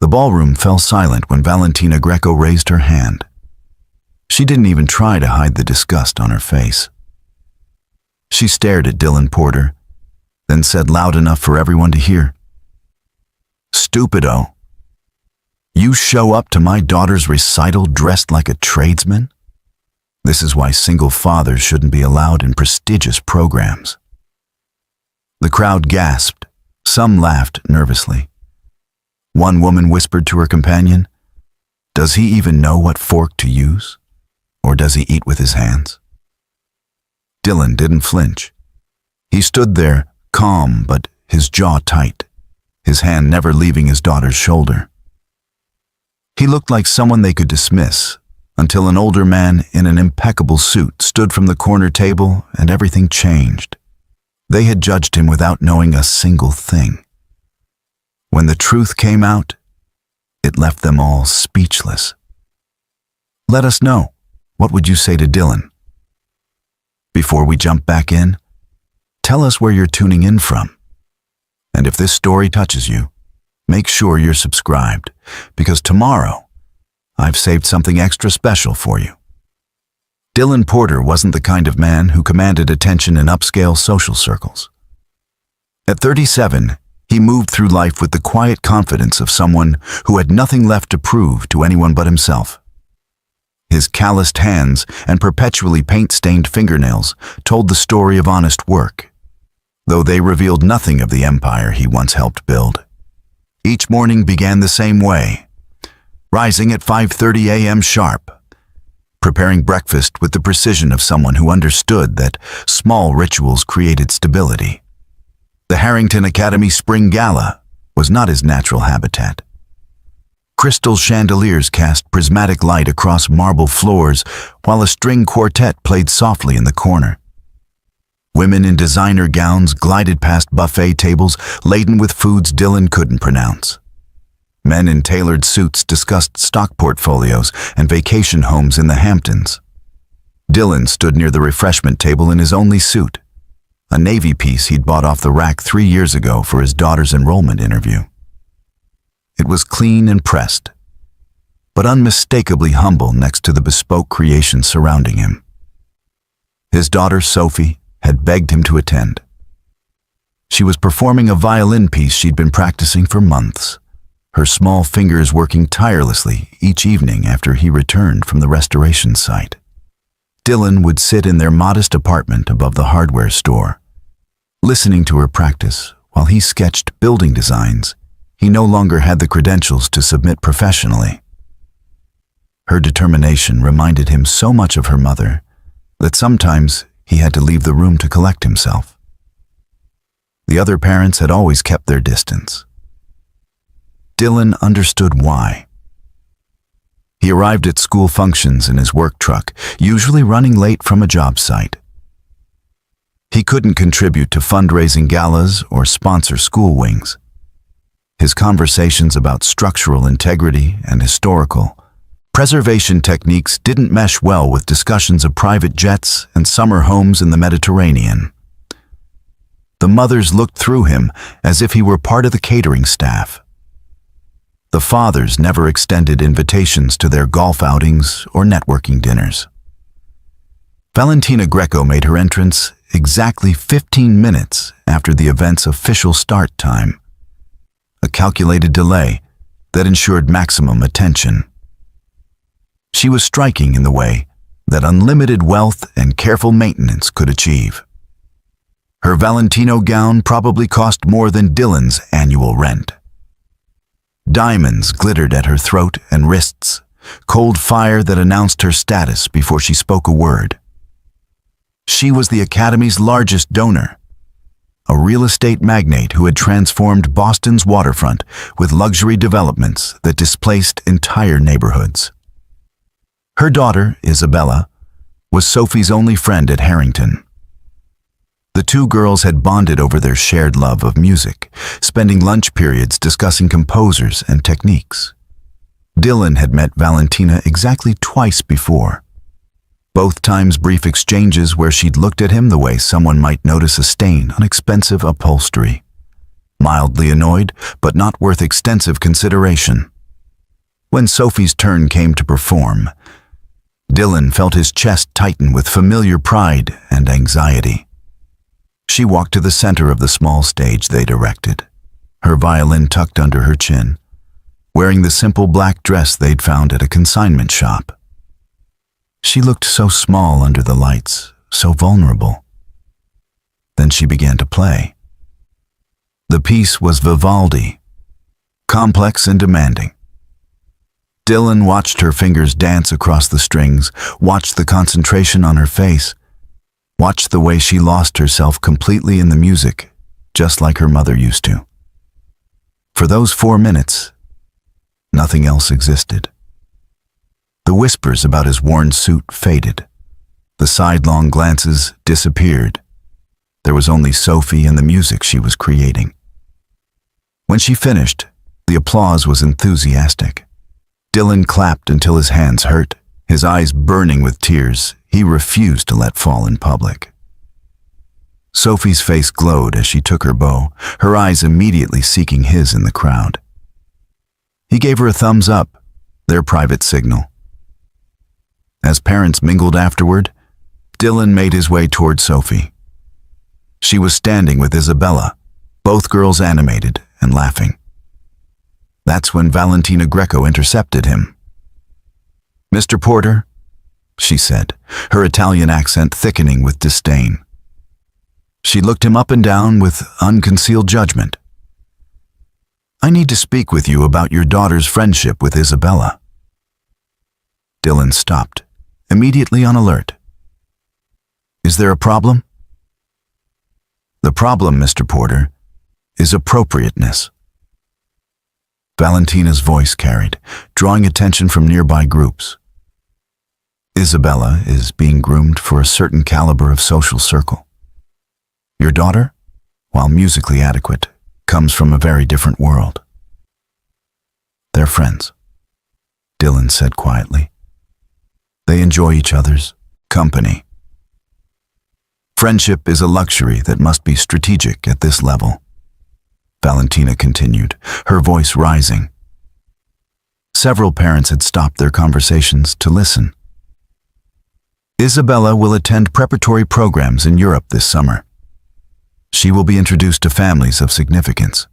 The ballroom fell silent when Valentina Greco raised her hand. She didn't even try to hide the disgust on her face. She stared at Dylan Porter, then said loud enough for everyone to hear, "Stupido, you show up to my daughter's recital dressed like a tradesman? This is why single fathers shouldn't be allowed in prestigious programs." The crowd gasped. Some laughed nervously. One woman whispered to her companion, "Does he even know what fork to use? Or does he eat with his hands?" Dylan didn't flinch. He stood there, calm but his jaw tight, his hand never leaving his daughter's shoulder. He looked like someone they could dismiss, until an older man in an impeccable suit stood from the corner table and everything changed. They had judged him without knowing a single thing. When the truth came out, it left them all speechless. Let us know. What would you say to Dylan? Before we jump back in, tell us where you're tuning in from. And if this story touches you, make sure you're subscribed, because tomorrow, I've saved something extra special for you. Dylan Porter wasn't the kind of man who commanded attention in upscale social circles. At 37, he moved through life with the quiet confidence of someone who had nothing left to prove to anyone but himself. His calloused hands and perpetually paint-stained fingernails told the story of honest work, though they revealed nothing of the empire he once helped build. Each morning began the same way, rising at 5:30 a.m. sharp, preparing breakfast with the precision of someone who understood that small rituals created stability. The Harrington Academy Spring Gala was not his natural habitat. Crystal chandeliers cast prismatic light across marble floors while a string quartet played softly in the corner. Women in designer gowns glided past buffet tables laden with foods Dylan couldn't pronounce. Men in tailored suits discussed stock portfolios and vacation homes in the Hamptons. Dylan stood near the refreshment table in his only suit, a navy piece he'd bought off the rack 3 years ago for his daughter's enrollment interview. It was clean and pressed, but unmistakably humble next to the bespoke creation surrounding him. His daughter, Sophie, had begged him to attend. She was performing a violin piece she'd been practicing for months, her small fingers working tirelessly each evening after he returned from the restoration site. Dylan would sit in their modest apartment above the hardware store, listening to her practice while he sketched building designs he no longer had the credentials to submit professionally. Her determination reminded him so much of her mother that sometimes he had to leave the room to collect himself. The other parents had always kept their distance. Dylan understood why. He arrived at school functions in his work truck, usually running late from a job site. He couldn't contribute to fundraising galas or sponsor school wings. His conversations about structural integrity and historical preservation techniques didn't mesh well with discussions of private jets and summer homes in the Mediterranean. The mothers looked through him as if he were part of the catering staff. The fathers never extended invitations to their golf outings or networking dinners. Valentina Greco made her entrance exactly 15 minutes after the event's official start time, a calculated delay that ensured maximum attention. She was striking in the way that unlimited wealth and careful maintenance could achieve. Her Valentino gown probably cost more than Dylan's annual rent. Diamonds glittered at her throat and wrists, cold fire that announced her status before she spoke a word. She was the Academy's largest donor, a real estate magnate who had transformed Boston's waterfront with luxury developments that displaced entire neighborhoods. Her daughter, Isabella, was Sophie's only friend at Harrington. The two girls had bonded over their shared love of music, spending lunch periods discussing composers and techniques. Dylan had met Valentina exactly twice before, both times brief exchanges where she'd looked at him the way someone might notice a stain on expensive upholstery, mildly annoyed but not worth extensive consideration. When Sophie's turn came to perform, Dylan felt his chest tighten with familiar pride and anxiety. She walked to the center of the small stage they'd erected, her violin tucked under her chin, wearing the simple black dress they'd found at a consignment shop. She looked so small under the lights, so vulnerable. Then she began to play. The piece was Vivaldi, complex and demanding. Dylan watched her fingers dance across the strings, watched the concentration on her face, watched the way she lost herself completely in the music, just like her mother used to. For those 4 minutes, nothing else existed. The whispers about his worn suit faded. The sidelong glances disappeared. There was only Sophie and the music she was creating. When she finished, the applause was enthusiastic. Dylan clapped until his hands hurt, his eyes burning with tears he refused to let fall in public. Sophie's face glowed as she took her bow, her eyes immediately seeking his in the crowd. He gave her a thumbs up, their private signal. As parents mingled afterward, Dylan made his way toward Sophie. She was standing with Isabella, both girls animated and laughing. That's when Valentina Greco intercepted him. "Mr. Porter," she said, her Italian accent thickening with disdain. She looked him up and down with unconcealed judgment. "I need to speak with you about your daughter's friendship with Isabella." Dylan stopped, immediately on alert. "Is there a problem?" "The problem, Mr. Porter, is appropriateness." Valentina's voice carried, drawing attention from nearby groups. "Isabella is being groomed for a certain caliber of social circle. Your daughter, while musically adequate, comes from a very different world." "They're friends," Dylan said quietly. "They enjoy each other's company. Friendship is a luxury that must be strategic at this level," Valentina continued, her voice rising. Several parents had stopped their conversations to listen. "Isabella will attend preparatory programs in Europe this summer. She will be introduced to families of significance.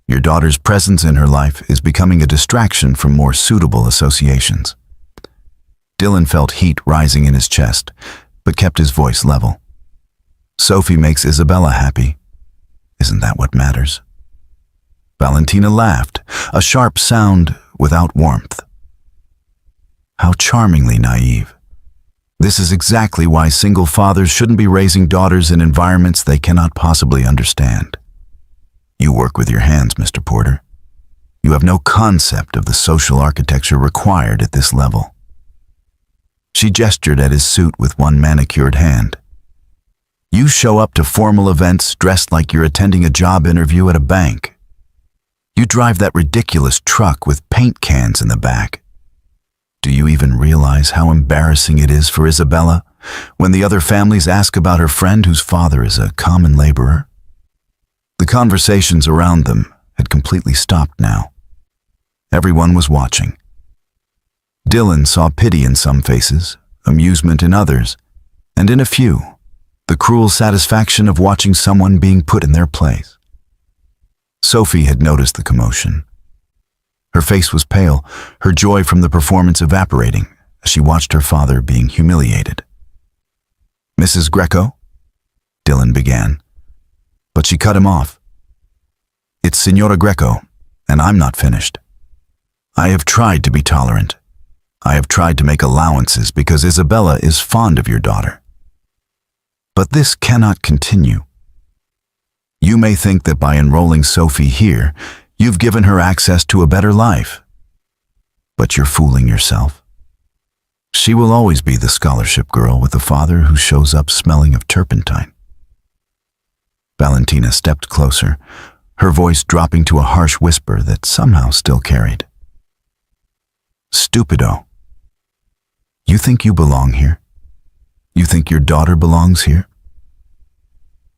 Your daughter's presence in her life is becoming a distraction from more suitable associations." Dylan felt heat rising in his chest, but kept his voice level. "Sophie makes Isabella happy. Isn't that what matters?" Valentina laughed, a sharp sound without warmth. How charmingly naive. This is exactly why single fathers shouldn't be raising daughters in environments they cannot possibly understand. You work with your hands, Mr. Porter. You have no concept of the social architecture required at this level. She gestured at his suit with one manicured hand. You show up to formal events dressed like you're attending a job interview at a bank. You drive that ridiculous truck with paint cans in the back. Do you even realize how embarrassing it is for Isabella when the other families ask about her friend whose father is a common laborer? The conversations around them had completely stopped now. Everyone was watching. Dylan saw pity in some faces, amusement in others, and in a few, the cruel satisfaction of watching someone being put in their place. Sophie had noticed the commotion. Her face was pale, her joy from the performance evaporating as she watched her father being humiliated. "Mrs. Greco?" Dylan began, but she cut him off. "It's Signora Greco, and I'm not finished. I have tried to be tolerant. I have tried to make allowances because Isabella is fond of your daughter. But this cannot continue. You may think that by enrolling Sophie here, you've given her access to a better life. But you're fooling yourself. She will always be the scholarship girl with a father who shows up smelling of turpentine." Valentina stepped closer, her voice dropping to a harsh whisper that somehow still carried. "Stupido. You think you belong here? You think your daughter belongs here?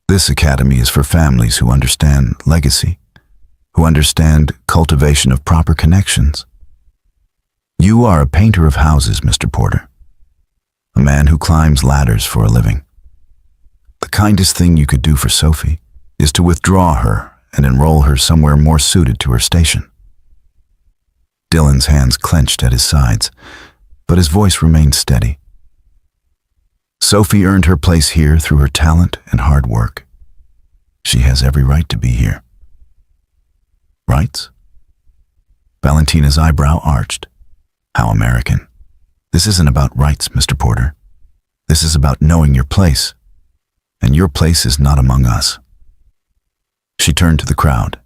This academy is for families who understand legacy, who understand cultivation of proper connections. You are a painter of houses, Mr. Porter. A man who climbs ladders for a living. The kindest thing you could do for Sophie is to withdraw her and enroll her somewhere more suited to her station. Dylan's hands clenched at his sides, but his voice remained steady. Sophie earned her place here through her talent and hard work. She has every right to be here. Rights? Valentina's eyebrow arched. How American. This isn't about rights, Mr. Porter. This is about knowing your place. And your place is not among us. She turned to the crowd,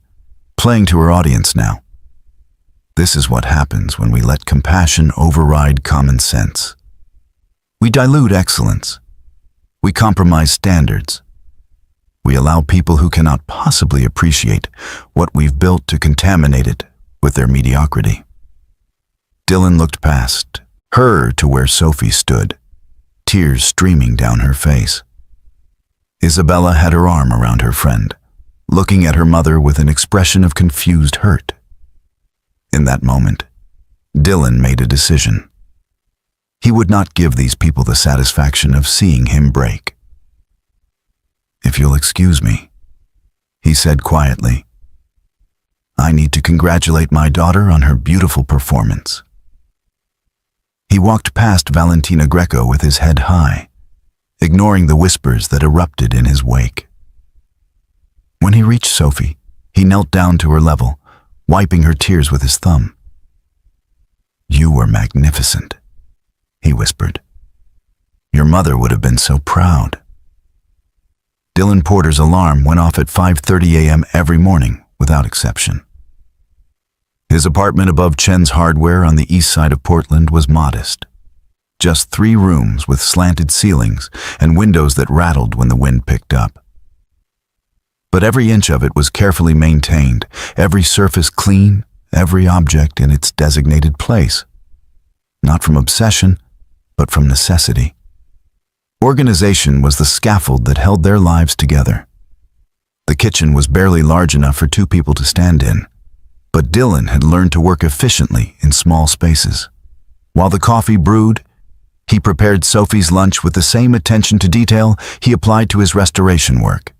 playing to her audience now. This is what happens when we let compassion override common sense. We dilute excellence. We compromise standards. We allow people who cannot possibly appreciate what we've built to contaminate it with their mediocrity. Dylan looked past her to where Sophie stood, tears streaming down her face. Isabella had her arm around her friend, looking at her mother with an expression of confused hurt. In that moment, Dylan made a decision. He would not give these people the satisfaction of seeing him break. "If you'll excuse me," he said quietly, "I need to congratulate my daughter on her beautiful performance." He walked past Valentina Greco with his head high, ignoring the whispers that erupted in his wake. When he reached Sophie, he knelt down to her level, wiping her tears with his thumb. "You were magnificent," he whispered. "Your mother would have been so proud." Dylan Porter's alarm went off at 5:30 a.m. every morning, without exception. His apartment above Chen's Hardware on the east side of Portland was modest. Just 3 rooms with slanted ceilings and windows that rattled when the wind picked up. But every inch of it was carefully maintained, every surface clean, every object in its designated place. Not from obsession, but from necessity. Organization was the scaffold that held their lives together. The kitchen was barely large enough for 2 people to stand in, but Dylan had learned to work efficiently in small spaces. While the coffee brewed, he prepared Sophie's lunch with the same attention to detail he applied to his restoration work.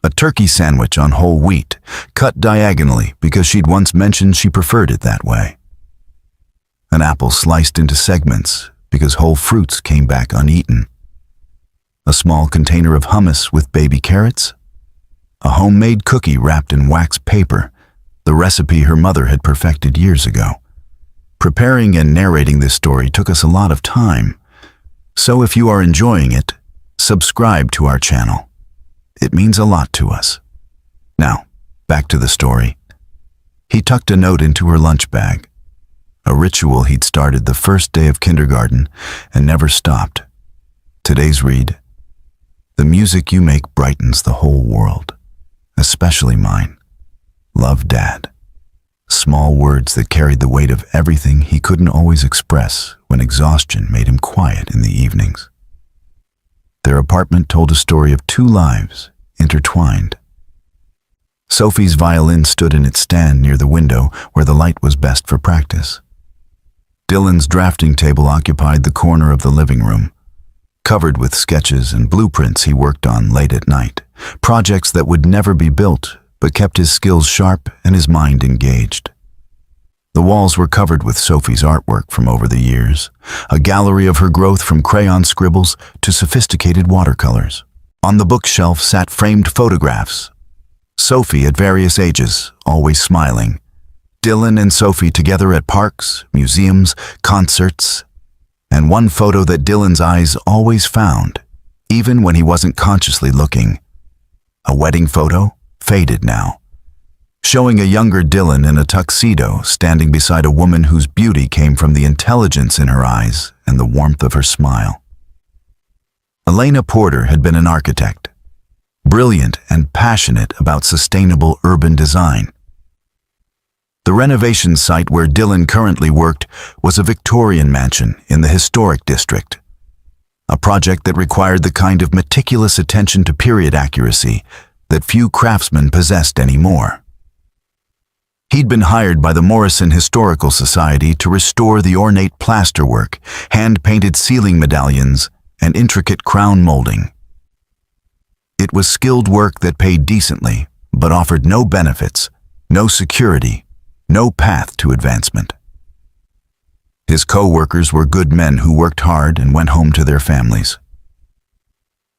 A turkey sandwich on whole wheat, cut diagonally because she'd once mentioned she preferred it that way. An apple sliced into segments because whole fruits came back uneaten. A small container of hummus with baby carrots. A homemade cookie wrapped in wax paper, the recipe her mother had perfected years ago. Preparing and narrating this story took us a lot of time, so if you are enjoying it, subscribe to our channel. It means a lot to us. Now, back to the story. He tucked a note into her lunch bag, a ritual he'd started the first day of kindergarten and never stopped. Today's read: "The music you make brightens the whole world, especially mine. Love, Dad." Small words that carried the weight of everything he couldn't always express when exhaustion made him quiet in the evenings. Their apartment told a story of 2 lives, intertwined. Sophie's violin stood in its stand near the window where the light was best for practice. Dylan's drafting table occupied the corner of the living room, covered with sketches and blueprints he worked on late at night, projects that would never be built but kept his skills sharp and his mind engaged. The walls were covered with Sophie's artwork from over the years, a gallery of her growth from crayon scribbles to sophisticated watercolors. On the bookshelf sat framed photographs. Sophie at various ages, always smiling. Dylan and Sophie together at parks, museums, concerts, and one photo that Dylan's eyes always found, even when he wasn't consciously looking. A wedding photo, faded now, showing a younger Dylan in a tuxedo standing beside a woman whose beauty came from the intelligence in her eyes and the warmth of her smile. Elena Porter had been an architect, brilliant and passionate about sustainable urban design. The renovation site where Dylan currently worked was a Victorian mansion in the historic district, a project that required the kind of meticulous attention to period accuracy that few craftsmen possessed anymore. He'd been hired by the Morrison Historical Society to restore the ornate plasterwork, hand-painted ceiling medallions, and intricate crown molding. It was skilled work that paid decently, but offered no benefits, no security, no path to advancement. His co-workers were good men who worked hard and went home to their families.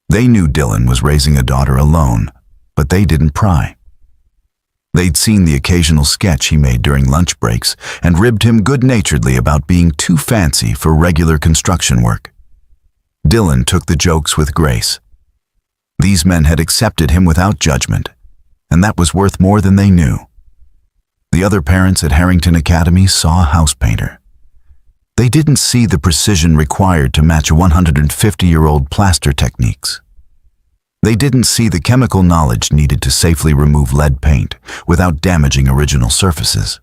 They knew Dylan was raising a daughter alone, but they didn't pry. They'd seen the occasional sketch he made during lunch breaks and ribbed him good-naturedly about being too fancy for regular construction work. Dylan took the jokes with grace. These men had accepted him without judgment, and that was worth more than they knew. The other parents at Harrington Academy saw a house painter. They didn't see the precision required to match 150-year-old plaster techniques. They didn't see the chemical knowledge needed to safely remove lead paint without damaging original surfaces.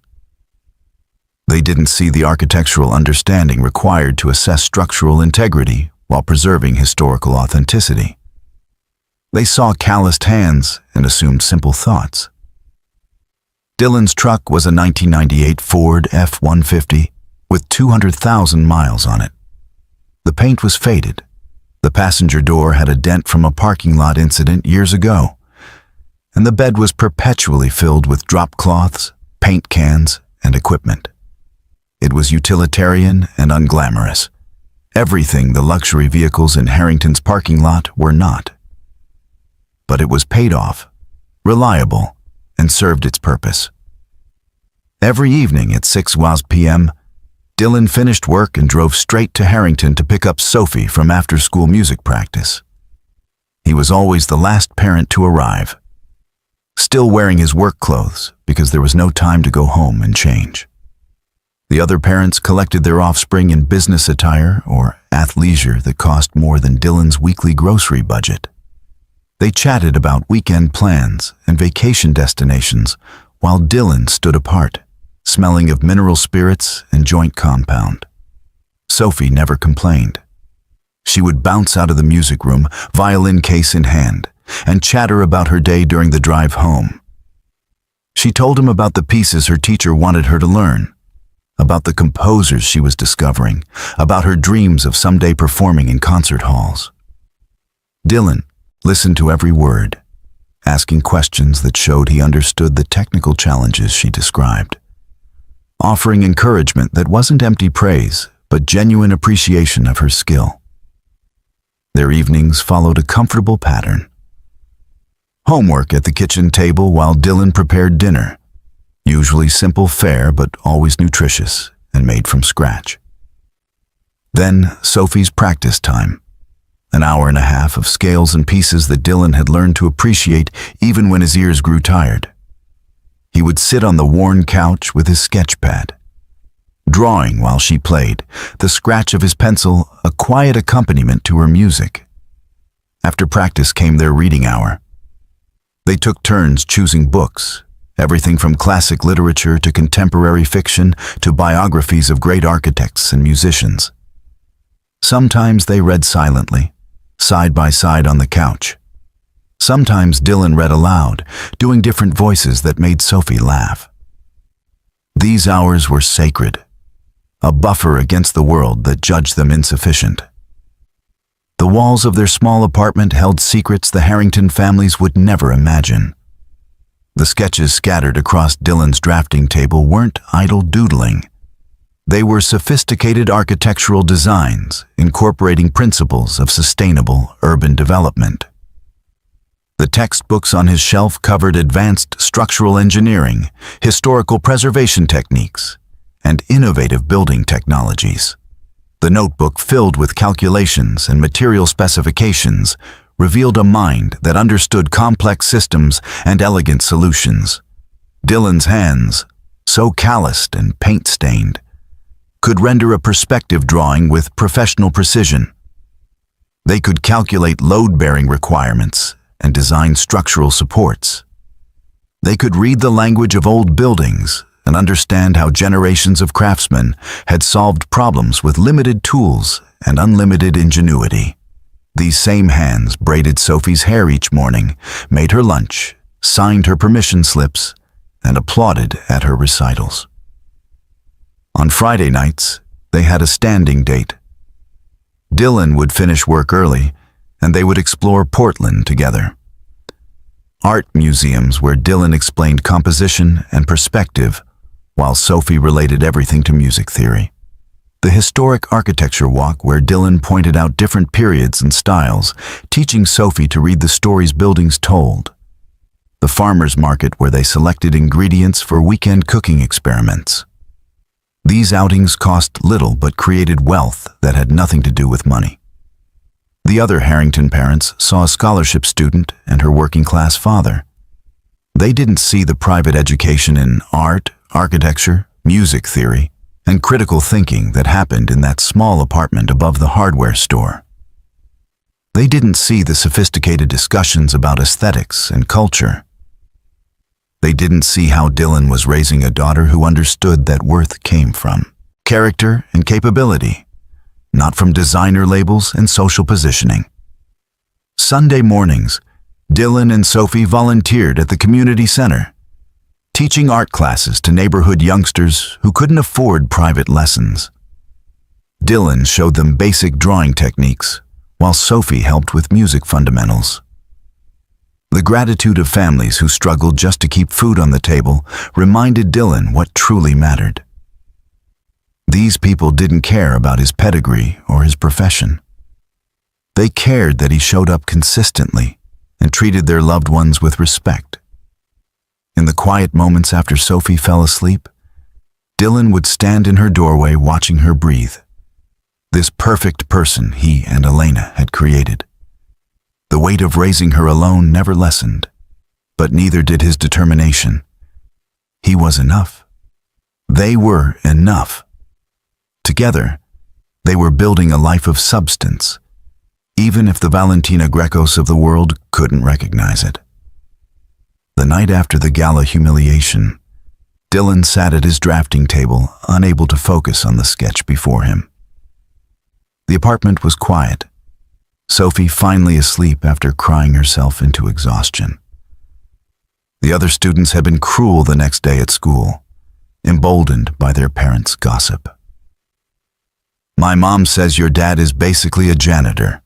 They didn't see the architectural understanding required to assess structural integrity while preserving historical authenticity. They saw calloused hands and assumed simple thoughts. Dylan's truck was a 1998 Ford F-150 with 200,000 miles on it. The paint was faded. The passenger door had a dent from a parking lot incident years ago, and the bed was perpetually filled with drop cloths, paint cans, and equipment. It was utilitarian and unglamorous. Everything the luxury vehicles in Harrington's parking lot were not. But it was paid off, reliable, and served its purpose. Every evening at 6 p.m., Dylan finished work and drove straight to Harrington to pick up Sophie from after-school music practice. He was always the last parent to arrive, still wearing his work clothes because there was no time to go home and change. The other parents collected their offspring in business attire or athleisure that cost more than Dylan's weekly grocery budget. They chatted about weekend plans and vacation destinations while Dylan stood apart, smelling of mineral spirits and joint compound. Sophie never complained. She would bounce out of the music room, violin case in hand, and chatter about her day during the drive home. She told him about the pieces her teacher wanted her to learn, about the composers she was discovering, about her dreams of someday performing in concert halls. Dylan listened to every word, asking questions that showed he understood the technical challenges she described, offering encouragement that wasn't empty praise, but genuine appreciation of her skill. Their evenings followed a comfortable pattern. Homework at the kitchen table while Dylan prepared dinner, usually simple fare but always nutritious and made from scratch. Then Sophie's practice time, an hour and a half of scales and pieces that Dylan had learned to appreciate even when his ears grew tired. He would sit on the worn couch with his sketch pad, drawing while she played, the scratch of his pencil a quiet accompaniment to her music. After practice came their reading hour. They took turns choosing books, everything from classic literature to contemporary fiction to biographies of great architects and musicians. Sometimes they read silently, side by side on the couch. Sometimes Dylan read aloud, doing different voices that made Sophie laugh. These hours were sacred, a buffer against the world that judged them insufficient. The walls of their small apartment held secrets the Harrington families would never imagine. The sketches scattered across Dylan's drafting table weren't idle doodling. They were sophisticated architectural designs incorporating principles of sustainable urban development. The textbooks on his shelf covered advanced structural engineering, historical preservation techniques, and innovative building technologies. The notebook filled with calculations and material specifications revealed a mind that understood complex systems and elegant solutions. Dylan's hands, so calloused and paint-stained, could render a perspective drawing with professional precision. They could calculate load-bearing requirements and design structural supports. They could read the language of old buildings and understand how generations of craftsmen had solved problems with limited tools and unlimited ingenuity. These same hands braided Sophie's hair each morning, made her lunch, signed her permission slips, and applauded at her recitals. On Friday nights, they had a standing date. Dylan would finish work early, and they would explore Portland together. Art museums where Dylan explained composition and perspective, while Sophie related everything to music theory. The historic architecture walk where Dylan pointed out different periods and styles, teaching Sophie to read the stories buildings told. The farmers market where they selected ingredients for weekend cooking experiments. These outings cost little but created wealth that had nothing to do with money. The other Harrington parents saw a scholarship student and her working-class father. They didn't see the private education in art, architecture, music theory, and critical thinking that happened in that small apartment above the hardware store. They didn't see the sophisticated discussions about aesthetics and culture. They didn't see how Dylan was raising a daughter who understood that worth came from character and capability, not from designer labels and social positioning. Sunday mornings, Dylan and Sophie volunteered at the community center, teaching art classes to neighborhood youngsters who couldn't afford private lessons. Dylan showed them basic drawing techniques, while Sophie helped with music fundamentals. The gratitude of families who struggled just to keep food on the table reminded Dylan what truly mattered. These people didn't care about his pedigree or his profession. They cared that he showed up consistently and treated their loved ones with respect. In the quiet moments after Sophie fell asleep, Dylan would stand in her doorway watching her breathe. This perfect person he and Elena had created. The weight of raising her alone never lessened, but neither did his determination. He was enough. They were enough. Together, they were building a life of substance, even if the Valentina Grecos of the world couldn't recognize it. The night after the gala humiliation, Dylan sat at his drafting table, unable to focus on the sketch before him. The apartment was quiet, Sophie finally asleep after crying herself into exhaustion. The other students had been cruel the next day at school, emboldened by their parents' gossip. "My mom says your dad is basically a janitor,"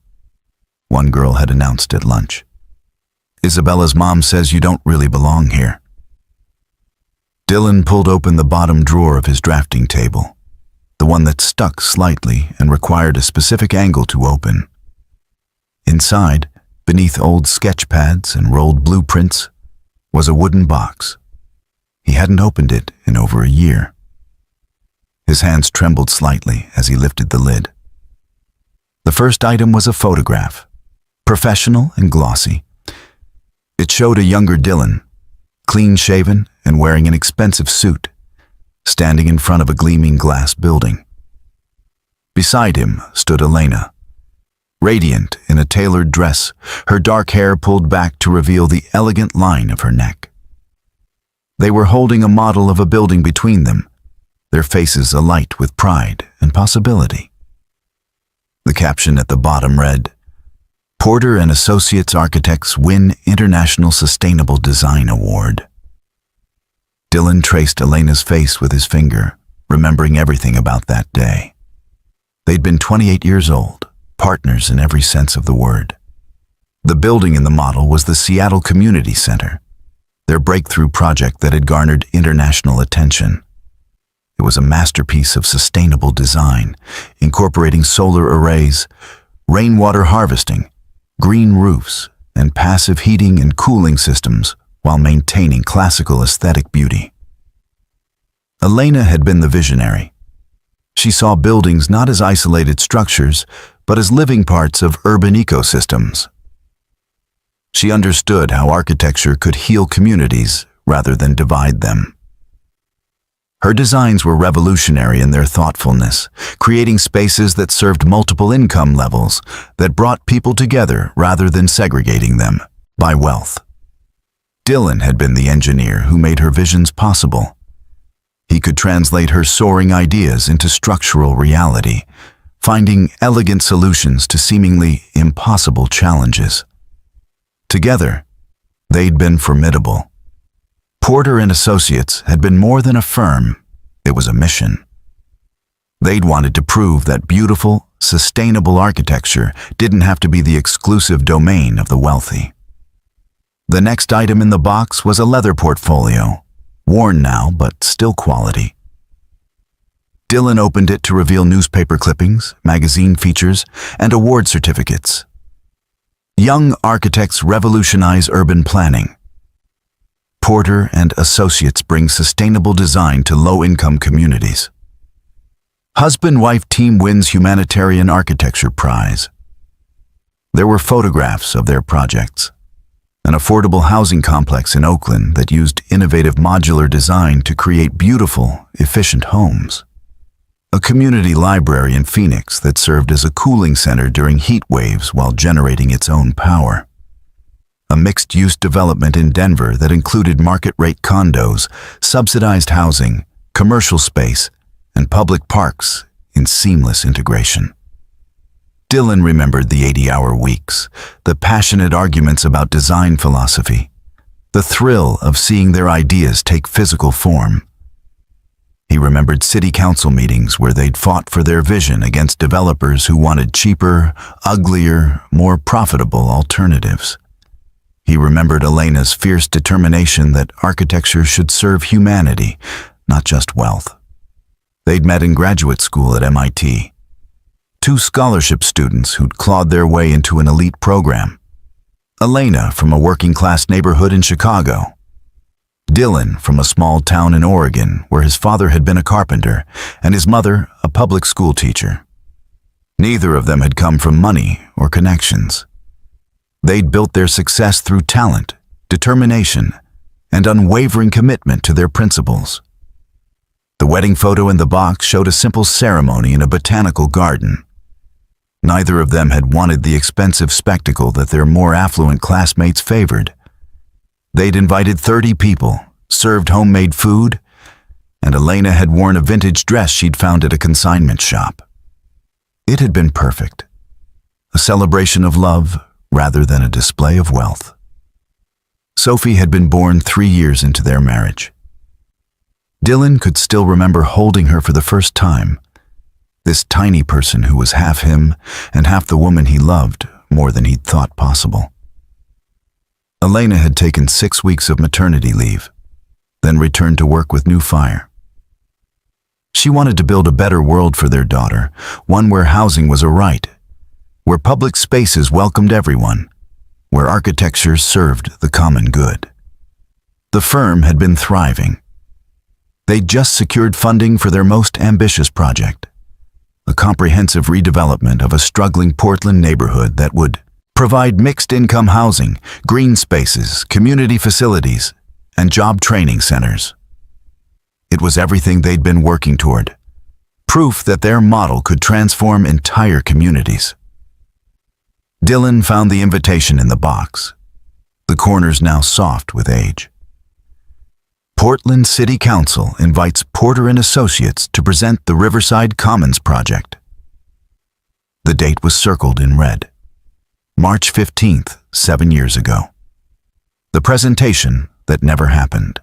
one girl had announced at lunch. "Isabella's mom says you don't really belong here." Dylan pulled open the bottom drawer of his drafting table, the one that stuck slightly and required a specific angle to open. Inside, beneath old sketch pads and rolled blueprints, was a wooden box. He hadn't opened it in over a year. His hands trembled slightly as he lifted the lid. The first item was a photograph, professional and glossy. It showed a younger Dylan, clean-shaven and wearing an expensive suit, standing in front of a gleaming glass building. Beside him stood Elena, radiant in a tailored dress, her dark hair pulled back to reveal the elegant line of her neck. They were holding a model of a building between them, their faces alight with pride and possibility. The caption at the bottom read, "Porter and Associates Architects win International Sustainable Design Award." Dylan traced Elena's face with his finger, remembering everything about that day. They'd been 28 years old, partners in every sense of the word. The building in the model was the Seattle Community Center, their breakthrough project that had garnered international attention. It was a masterpiece of sustainable design, incorporating solar arrays, rainwater harvesting, green roofs, and passive heating and cooling systems while maintaining classical aesthetic beauty. Elena had been the visionary. She saw buildings not as isolated structures, but as living parts of urban ecosystems. She understood how architecture could heal communities rather than divide them. Her designs were revolutionary in their thoughtfulness, creating spaces that served multiple income levels, that brought people together rather than segregating them by wealth. Dylan had been the engineer who made her visions possible. He could translate her soaring ideas into structural reality, finding elegant solutions to seemingly impossible challenges. Together, they'd been formidable. Porter and Associates had been more than a firm, it was a mission. They'd wanted to prove that beautiful, sustainable architecture didn't have to be the exclusive domain of the wealthy. The next item in the box was a leather portfolio, worn now but still quality. Dylan opened it to reveal newspaper clippings, magazine features, and award certificates. Young architects revolutionize urban planning. Porter and Associates bring sustainable design to low-income communities. Husband-wife team wins Humanitarian Architecture Prize. There were photographs of their projects. An affordable housing complex in Oakland that used innovative modular design to create beautiful, efficient homes. A community library in Phoenix that served as a cooling center during heat waves while generating its own power. A mixed-use development in Denver that included market-rate condos, subsidized housing, commercial space, and public parks in seamless integration. Dylan remembered the 80-hour weeks, the passionate arguments about design philosophy, the thrill of seeing their ideas take physical form. He remembered city council meetings where they'd fought for their vision against developers who wanted cheaper, uglier, more profitable alternatives. He remembered Elena's fierce determination that architecture should serve humanity, not just wealth. They'd met in graduate school at MIT. Two scholarship students who'd clawed their way into an elite program. Elena from a working-class neighborhood in Chicago. Dylan from a small town in Oregon where his father had been a carpenter and his mother a public school teacher. Neither of them had come from money or connections. They'd built their success through talent, determination, and unwavering commitment to their principles. The wedding photo in the box showed a simple ceremony in a botanical garden. Neither of them had wanted the expensive spectacle that their more affluent classmates favored. They'd invited 30 people, served homemade food, and Elena had worn a vintage dress she'd found at a consignment shop. It had been perfect. A celebration of love rather than a display of wealth. Sophie had been born 3 years into their marriage. Dylan could still remember holding her for the first time, this tiny person who was half him and half the woman he loved more than he'd thought possible. Elena had taken 6 weeks of maternity leave, then returned to work with new fire. She wanted to build a better world for their daughter, one where housing was a right, where public spaces welcomed everyone, where architecture served the common good. The firm had been thriving. They'd just secured funding for their most ambitious project, a comprehensive redevelopment of a struggling Portland neighborhood that would provide mixed-income housing, green spaces, community facilities, and job training centers. It was everything they'd been working toward, proof that their model could transform entire communities. Dylan found the invitation in the box, the corners now soft with age. Portland City Council invites Porter and Associates to present the Riverside Commons project. The date was circled in red. March 15th, 7 years ago. The presentation that never happened.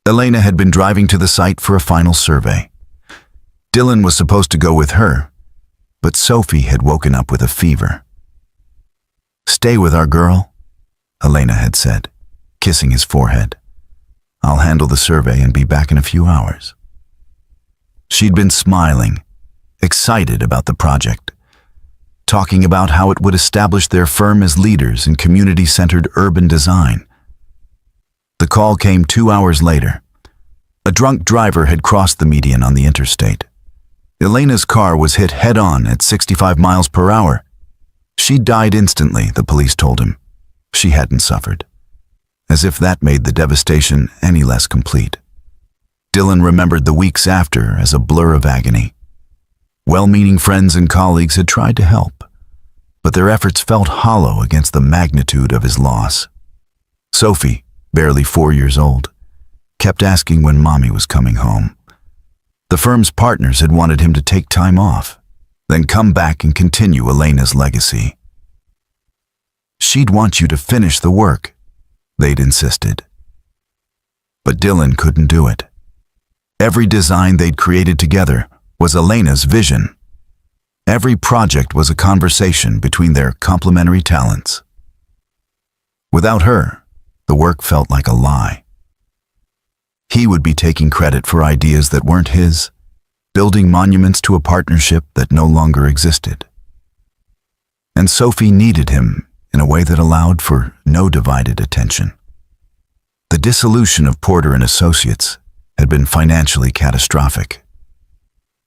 Elena had been driving to the site for a final survey. Dylan was supposed to go with her, but Sophie had woken up with a fever. "Stay with our girl," Elena had said, kissing his forehead. "I'll handle the survey and be back in a few hours." She'd been smiling, excited about the project, talking about how it would establish their firm as leaders in community-centered urban design. The call came 2 hours later. A drunk driver had crossed the median on the interstate. Elena's car was hit head-on at 65 miles per hour. She died instantly, the police told him. She hadn't suffered. As if that made the devastation any less complete. Dylan remembered the weeks after as a blur of agony. Well-meaning friends and colleagues had tried to help, but their efforts felt hollow against the magnitude of his loss. Sophie, barely 4 years old, kept asking when Mommy was coming home. The firm's partners had wanted him to take time off, then come back and continue Elena's legacy. "She'd want you to finish the work," they'd insisted. But Dylan couldn't do it. Every design they'd created together was Elena's vision. Every project was a conversation between their complementary talents. Without her, the work felt like a lie. He would be taking credit for ideas that weren't his, building monuments to a partnership that no longer existed. And Sophie needed him in a way that allowed for no divided attention. The dissolution of Porter and Associates had been financially catastrophic.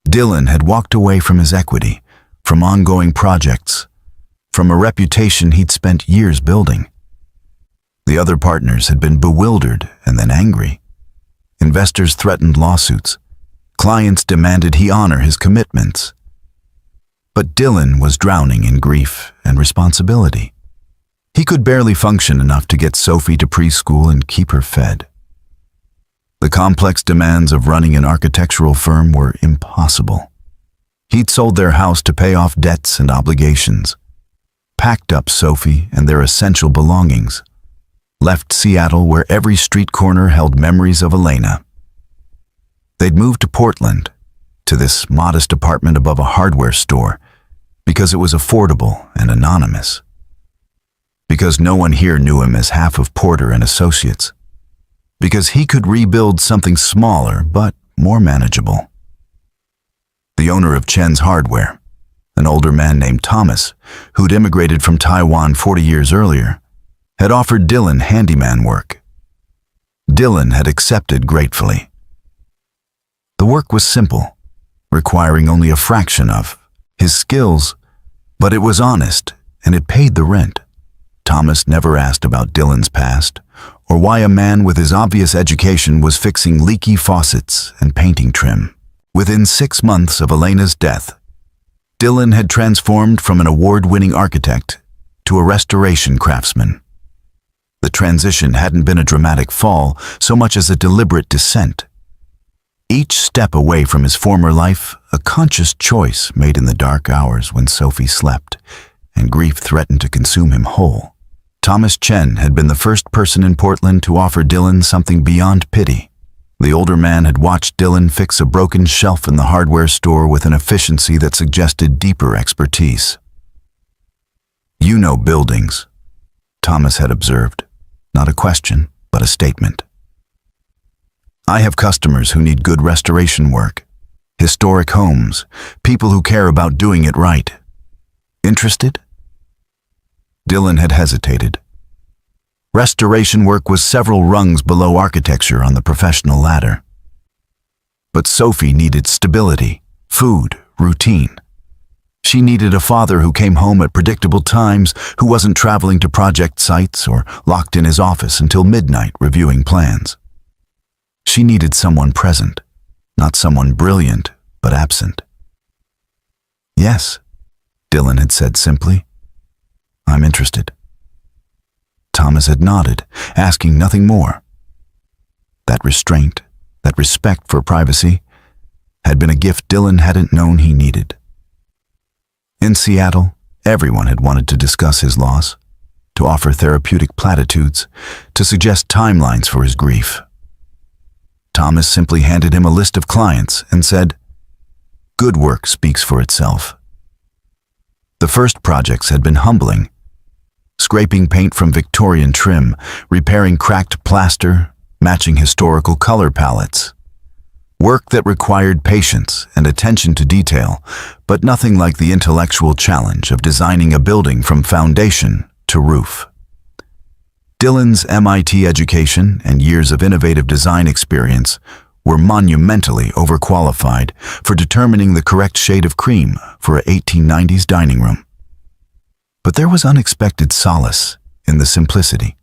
Dylan had walked away from his equity, from ongoing projects, from a reputation he'd spent years building. The other partners had been bewildered and then angry. Investors threatened lawsuits. Clients demanded he honor his commitments. But Dylan was drowning in grief and responsibility. He could barely function enough to get Sophie to preschool and keep her fed. The complex demands of running an architectural firm were impossible. He'd sold their house to pay off debts and obligations, packed up Sophie and their essential belongings, left Seattle where every street corner held memories of Elena. They'd moved to Portland, to this modest apartment above a hardware store, because it was affordable and anonymous. Because no one here knew him as half of Porter and Associates. Because he could rebuild something smaller but more manageable. The owner of Chen's Hardware, an older man named Thomas, who'd immigrated from Taiwan 40 years earlier, had offered Dylan handyman work. Dylan had accepted gratefully. The work was simple, requiring only a fraction of his skills, but it was honest and it paid the rent. Thomas never asked about Dylan's past, or why a man with his obvious education was fixing leaky faucets and painting trim. Within 6 months of Elena's death, Dylan had transformed from an award-winning architect to a restoration craftsman. The transition hadn't been a dramatic fall so much as a deliberate descent. Each step away from his former life, a conscious choice made in the dark hours when Sophie slept and grief threatened to consume him whole. Thomas Chen had been the first person in Portland to offer Dylan something beyond pity. The older man had watched Dylan fix a broken shelf in the hardware store with an efficiency that suggested deeper expertise. "You know buildings," Thomas had observed. Not a question, but a statement. "I have customers who need good restoration work, historic homes, people who care about doing it right. Interested?" Dylan had hesitated. Restoration work was several rungs below architecture on the professional ladder. But Sophie needed stability, food, routine. She needed a father who came home at predictable times, who wasn't traveling to project sites or locked in his office until midnight reviewing plans. She needed someone present, not someone brilliant, but absent. "Yes," Dylan had said simply. "I'm interested." Thomas had nodded, asking nothing more. That restraint, that respect for privacy, had been a gift Dylan hadn't known he needed. In Seattle, everyone had wanted to discuss his loss, to offer therapeutic platitudes, to suggest timelines for his grief. Thomas simply handed him a list of clients and said, "Good work speaks for itself." The first projects had been humbling. Scraping paint from Victorian trim, repairing cracked plaster, matching historical color palettes. Work that required patience and attention to detail, but nothing like the intellectual challenge of designing a building from foundation to roof. Dylan's MIT education and years of innovative design experience were monumentally overqualified for determining the correct shade of cream for an 1890s dining room. But there was unexpected solace in the simplicity.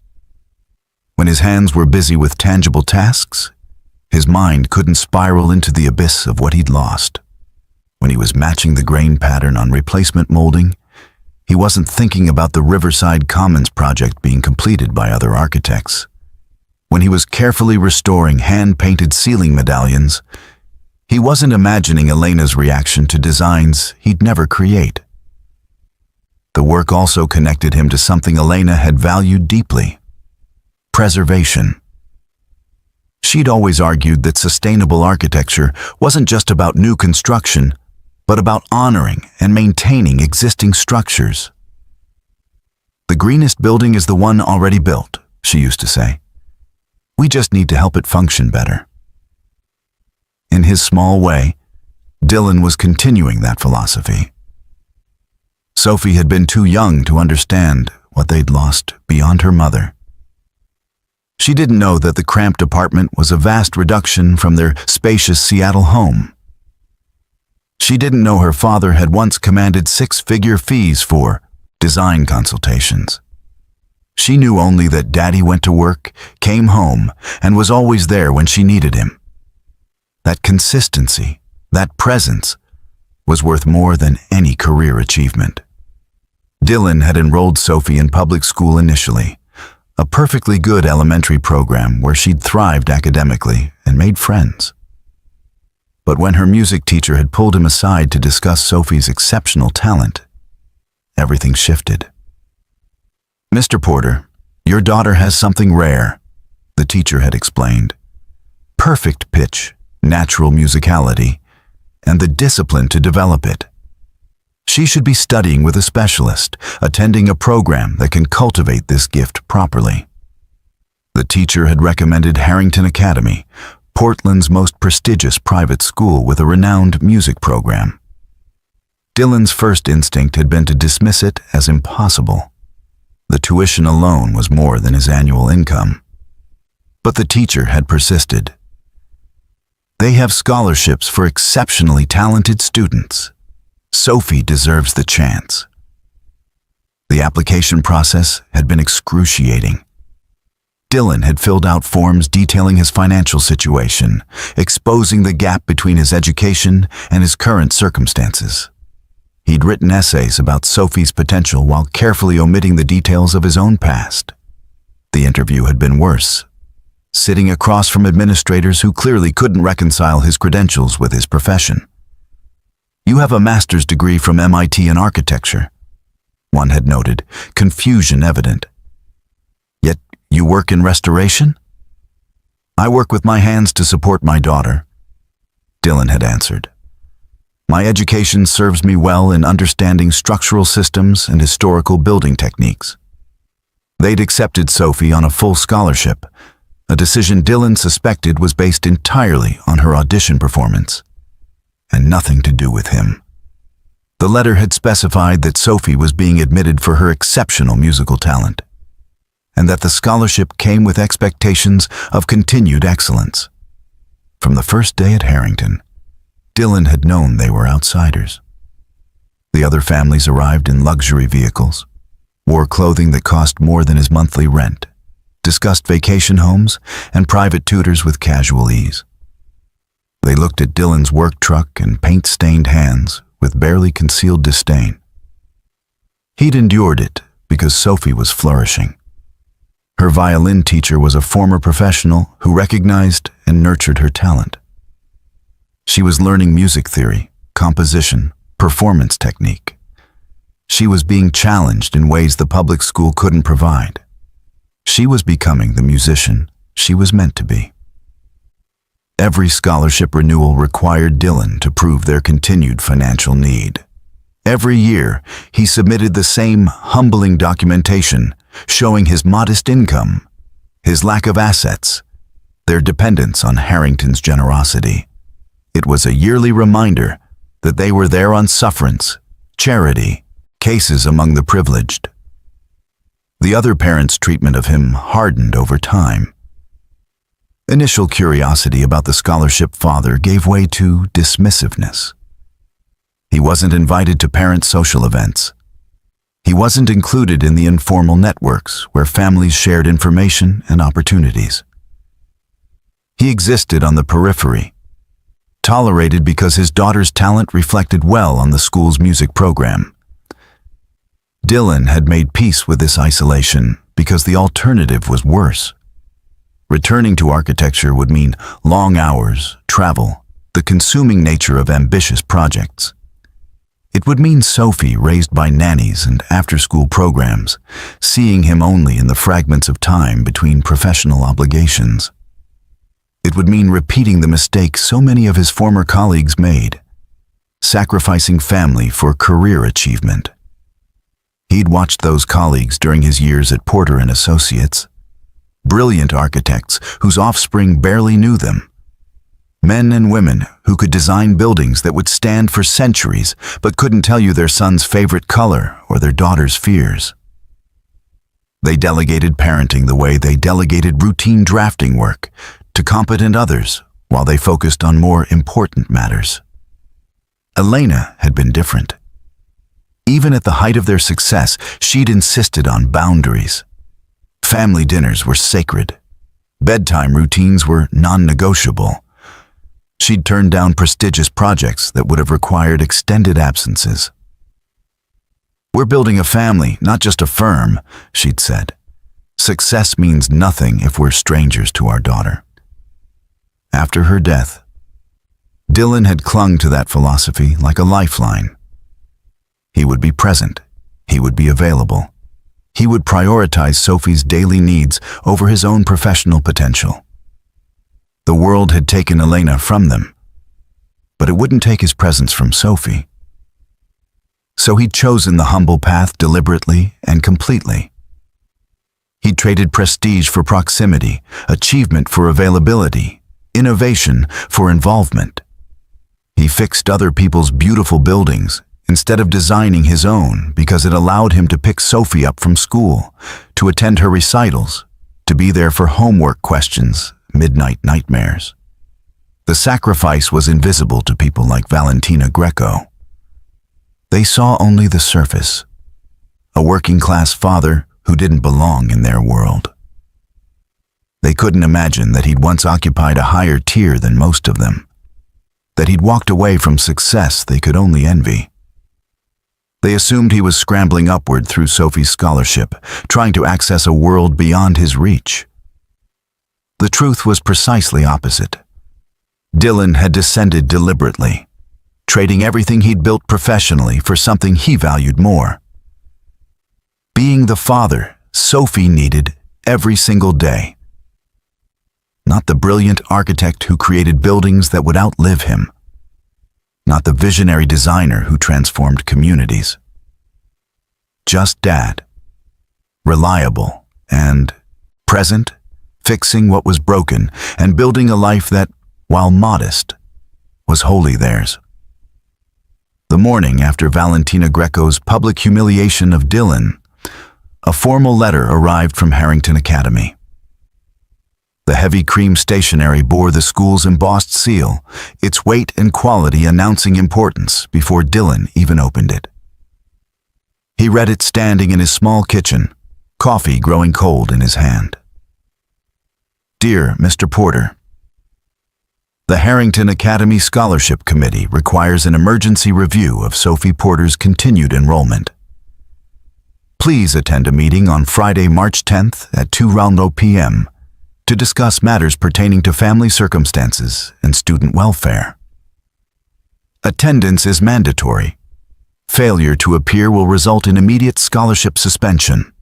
When his hands were busy with tangible tasks, his mind couldn't spiral into the abyss of what he'd lost. When he was matching the grain pattern on replacement molding, he wasn't thinking about the Riverside Commons project being completed by other architects. When he was carefully restoring hand-painted ceiling medallions, he wasn't imagining Elena's reaction to designs he'd never create. The work also connected him to something Elena had valued deeply: preservation. She'd always argued that sustainable architecture wasn't just about new construction, but about honoring and maintaining existing structures. "The greenest building is the one already built," she used to say. "We just need to help it function better." In his small way, Dylan was continuing that philosophy. Sophie had been too young to understand what they'd lost beyond her mother. She didn't know that the cramped apartment was a vast reduction from their spacious Seattle home. She didn't know her father had once commanded six-figure fees for design consultations. She knew only that Daddy went to work, came home, and was always there when she needed him. That consistency, that presence, was worth more than any career achievement. Dylan had enrolled Sophie in public school initially, a perfectly good elementary program where she'd thrived academically and made friends. But when her music teacher had pulled him aside to discuss Sophie's exceptional talent, everything shifted. "Mr. Porter, your daughter has something rare," the teacher had explained. "Perfect pitch, natural musicality, and the discipline to develop it. She should be studying with a specialist, attending a program that can cultivate this gift properly." The teacher had recommended Harrington Academy, Portland's most prestigious private school with a renowned music program. Dylan's first instinct had been to dismiss it as impossible. The tuition alone was more than his annual income. But the teacher had persisted. "They have scholarships for exceptionally talented students. Sophie deserves the chance." The application process had been excruciating. Dylan had filled out forms detailing his financial situation, exposing the gap between his education and his current circumstances. He'd written essays about Sophie's potential while carefully omitting the details of his own past. The interview had been worse, sitting across from administrators who clearly couldn't reconcile his credentials with his profession. "You have a master's degree from MIT in architecture," one had noted, confusion evident. "Yet you work in restoration?" "I work with my hands to support my daughter," Dylan had answered. "My education serves me well in understanding structural systems and historical building techniques." They'd accepted Sophie on a full scholarship, a decision Dylan suspected was based entirely on her audition performance, and nothing to do with him. The letter had specified that Sophie was being admitted for her exceptional musical talent, and that the scholarship came with expectations of continued excellence. From the first day at Harrington, Dylan had known they were outsiders. The other families arrived in luxury vehicles, wore clothing that cost more than his monthly rent, discussed vacation homes and private tutors with casual ease. They looked at Dylan's work truck and paint-stained hands with barely concealed disdain. He'd endured it because Sophie was flourishing. Her violin teacher was a former professional who recognized and nurtured her talent. She was learning music theory, composition, performance technique. She was being challenged in ways the public school couldn't provide. She was becoming the musician she was meant to be. Every scholarship renewal required Dylan to prove their continued financial need. Every year, he submitted the same humbling documentation showing his modest income, his lack of assets, their dependence on Harrington's generosity. It was a yearly reminder that they were there on sufferance, charity, cases among the privileged. The other parents' treatment of him hardened over time. Initial curiosity about the scholarship father gave way to dismissiveness. He wasn't invited to parent social events. He wasn't included in the informal networks where families shared information and opportunities. He existed on the periphery, tolerated because his daughter's talent reflected well on the school's music program. Dylan had made peace with this isolation because the alternative was worse. Returning to architecture would mean long hours, travel, the consuming nature of ambitious projects. It would mean Sophie raised by nannies and after-school programs, seeing him only in the fragments of time between professional obligations. It would mean repeating the mistake so many of his former colleagues made, sacrificing family for career achievement. He'd watched those colleagues during his years at Porter and Associates, brilliant architects whose offspring barely knew them, men and women who could design buildings that would stand for centuries but couldn't tell you their son's favorite color or their daughter's fears. They delegated parenting the way they delegated routine drafting work to competent others while they focused on more important matters. Elena had been different. Even at the height of their success, she'd insisted on boundaries. Family dinners were sacred. Bedtime routines were non-negotiable. She'd turned down prestigious projects that would have required extended absences. "We're building a family, not just a firm," she'd said. "Success means nothing if we're strangers to our daughter." After her death, Dylan had clung to that philosophy like a lifeline. He would be present. He would be available. He would prioritize Sophie's daily needs over his own professional potential. The world had taken Elena from them, but it wouldn't take his presence from Sophie. So he'd chosen the humble path deliberately and completely. He'd traded prestige for proximity, achievement for availability, innovation for involvement. He fixed other people's beautiful buildings instead of designing his own because it allowed him to pick Sophie up from school, to attend her recitals, to be there for homework questions, midnight nightmares. The sacrifice was invisible to people like Valentina Greco. They saw only the surface, a working-class father who didn't belong in their world. They couldn't imagine that he'd once occupied a higher tier than most of them, that he'd walked away from success they could only envy. They assumed he was scrambling upward through Sophie's scholarship, trying to access a world beyond his reach. The truth was precisely opposite. Dylan had descended deliberately, trading everything he'd built professionally for something he valued more. Being the father Sophie needed every single day. Not the brilliant architect who created buildings that would outlive him. Not the visionary designer who transformed communities. Just dad. Reliable and present, fixing what was broken and building a life that, while modest, was wholly theirs. The morning after Valentina Greco's public humiliation of Dylan, a formal letter arrived from Harrington Academy. The heavy cream stationery bore the school's embossed seal, its weight and quality announcing importance before Dylan even opened it. He read it standing in his small kitchen, coffee growing cold in his hand. "Dear Mr. Porter, the Harrington Academy Scholarship Committee requires an emergency review of Sophie Porter's continued enrollment. Please attend a meeting on Friday, March 10th at 2:00 p.m. to discuss matters pertaining to family circumstances and student welfare. Attendance is mandatory. Failure to appear will result in immediate scholarship suspension."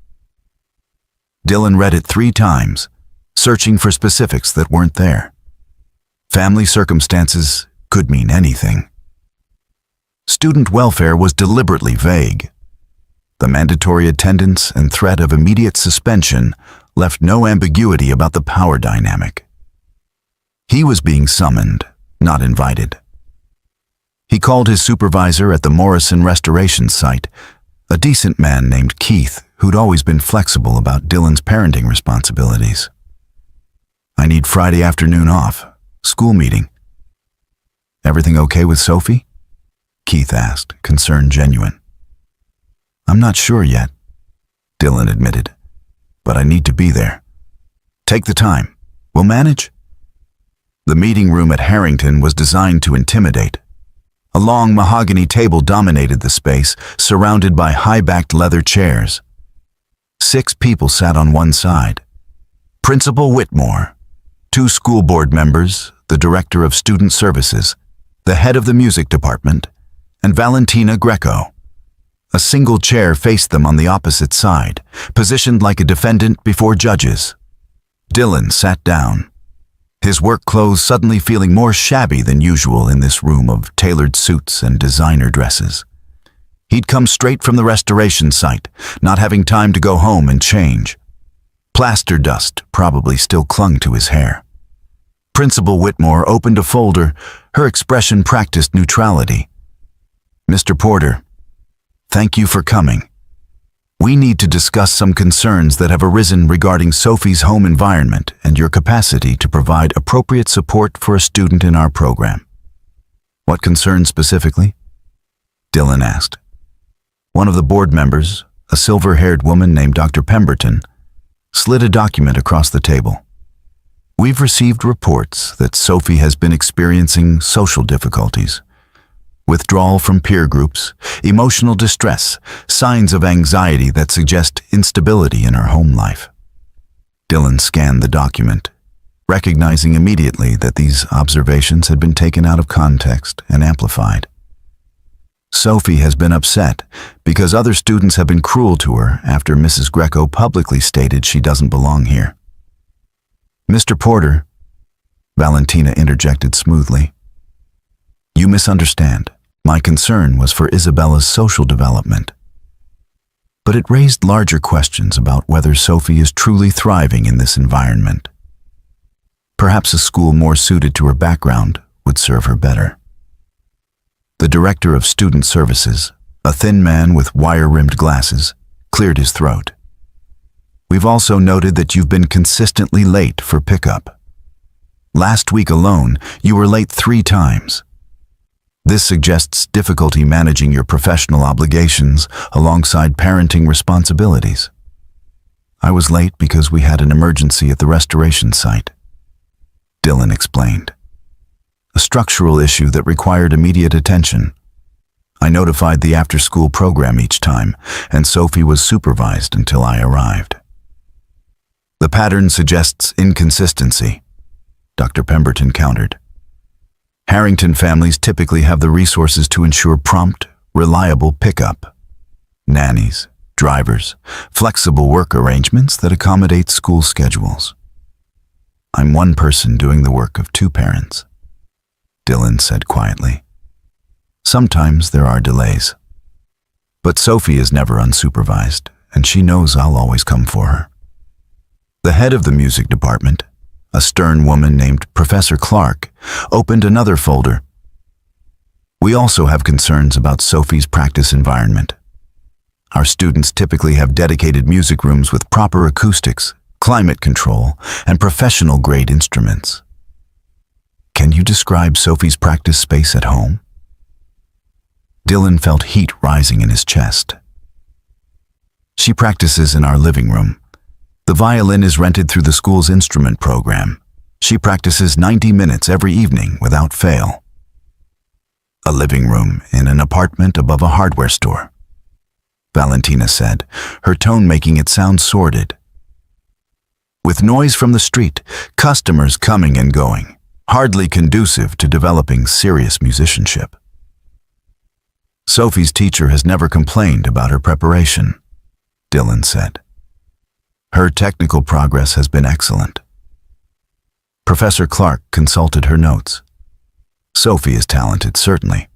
Dylan read it 3 times, searching for specifics that weren't there. Family circumstances could mean anything. Student welfare was deliberately vague. The mandatory attendance and threat of immediate suspension left no ambiguity about the power dynamic. He was being summoned, not invited. He called his supervisor at the Morrison restoration site, a decent man named Keith who'd always been flexible about Dylan's parenting responsibilities. "I need Friday afternoon off. School meeting." "Everything okay with Sophie?" Keith asked, concern genuine. "I'm not sure yet," Dylan admitted, "but I need to be there. Take the time. We'll manage." The meeting room at Harrington was designed to intimidate. A long mahogany table dominated the space, surrounded by high-backed leather chairs. 6 people sat on one side. Principal Whitmore, 2 school board members, the director of student services, the head of the music department, and Valentina Greco. A single chair faced them on the opposite side, positioned like a defendant before judges. Dylan sat down. his work clothes suddenly feeling more shabby than usual in this room of tailored suits and designer dresses. He'd come straight from the restoration site, not having time to go home and change. Plaster dust probably still clung to his hair. Principal Whitmore opened a folder. Her expression practiced neutrality. "Mr. Porter, thank you for coming. We need to discuss some concerns that have arisen regarding Sophie's home environment and your capacity to provide appropriate support for a student in our program." "What concerns specifically?" Dylan asked. One of the board members, a silver-haired woman named Dr. Pemberton, slid a document across the table. "We've received reports that Sophie has been experiencing social difficulties. Withdrawal from peer groups, emotional distress, signs of anxiety that suggest instability in her home life." Dylan scanned the document, recognizing immediately that these observations had been taken out of context and amplified. Sophie has been upset because other students have been cruel to her after Mrs. Greco publicly stated she doesn't belong here. "Mr. Porter," Valentina interjected smoothly, "you misunderstand. My concern was for Isabella's social development." But it raised larger questions about whether Sophie is truly thriving in this environment. Perhaps a school more suited to her background would serve her better. The director of student services, a thin man with wire-rimmed glasses, cleared his throat. "We've also noted that you've been consistently late for pickup. Last week alone, you were late 3 times. This suggests difficulty managing your professional obligations alongside parenting responsibilities." "I was late because we had an emergency at the restoration site," Dylan explained. "A structural issue that required immediate attention. I notified the after-school program each time, and Sophie was supervised until I arrived." "The pattern suggests inconsistency," Dr. Pemberton countered. "Harrington families typically have the resources to ensure prompt, reliable pickup. Nannies, drivers, flexible work arrangements that accommodate school schedules. I'm one person doing the work of 2 parents," Dylan said quietly. "Sometimes there are delays. But Sophie is never unsupervised, and she knows I'll always come for her." The head of the music department, a stern woman named Professor Clark, opened another folder. "We also have concerns about Sophie's practice environment. Our students typically have dedicated music rooms with proper acoustics, climate control, and professional-grade instruments. Can you describe Sophie's practice space at home?" Dylan felt heat rising in his chest. "She practices in our living room. The violin is rented through the school's instrument program. She practices 90 minutes every evening without fail." "A living room in an apartment above a hardware store," Valentina said, her tone making it sound sordid. "With noise from the street, customers coming and going, hardly conducive to developing serious musicianship." "Sophie's teacher has never complained about her preparation," Dylan said. "Her technical progress has been excellent." Professor Clark consulted her notes. "Sophie is talented, certainly,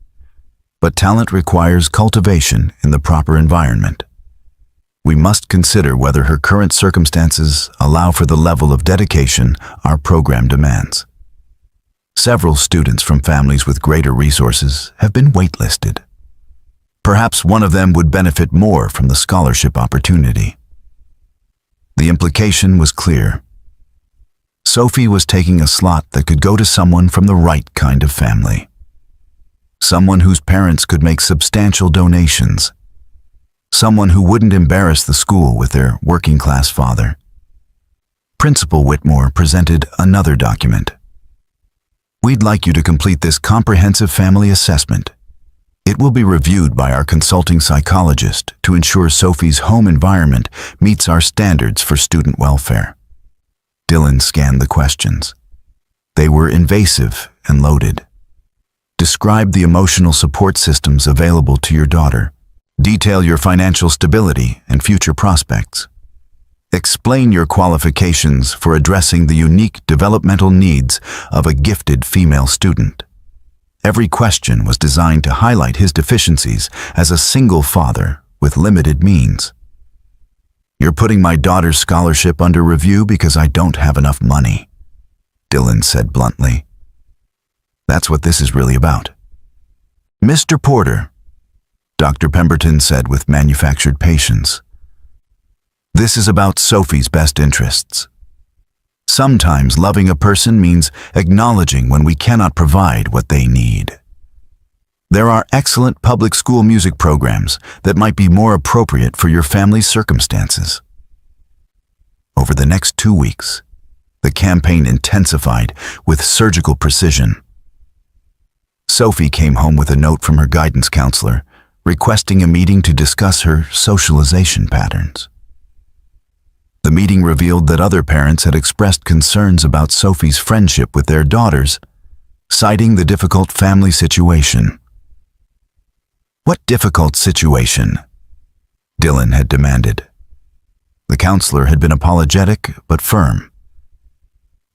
but talent requires cultivation in the proper environment. We must consider whether her current circumstances allow for the level of dedication our program demands. Several students from families with greater resources have been waitlisted. Perhaps one of them would benefit more from the scholarship opportunity." The implication was clear. Sophie was taking a slot that could go to someone from the right kind of family. Someone whose parents could make substantial donations. Someone who wouldn't embarrass the school with their working-class father. Principal Whitmore presented another document. "We'd like you to complete this comprehensive family assessment. It will be reviewed by our consulting psychologist to ensure Sophie's home environment meets our standards for student welfare." Dylan scanned the questions. They were invasive and loaded. "Describe the emotional support systems available to your daughter. Detail your financial stability and future prospects. Explain your qualifications for addressing the unique developmental needs of a gifted female student. Every question was designed to highlight his deficiencies as a single father with limited means. You're putting my daughter's scholarship under review because I don't have enough money, Dylan said bluntly. That's what this is really about. Mr. Porter, Dr. Pemberton said with manufactured patience. This is about Sophie's best interests. Sometimes loving a person means acknowledging when we cannot provide what they need. There are excellent public school music programs that might be more appropriate for your family's circumstances. Over the next 2 weeks, the campaign intensified with surgical precision. Sophie came home with a note from her guidance counselor requesting a meeting to discuss her socialization patterns. The meeting revealed that other parents had expressed concerns about Sophie's friendship with their daughters, citing the difficult family situation. What difficult situation? Dylan had demanded. The counselor had been apologetic but firm.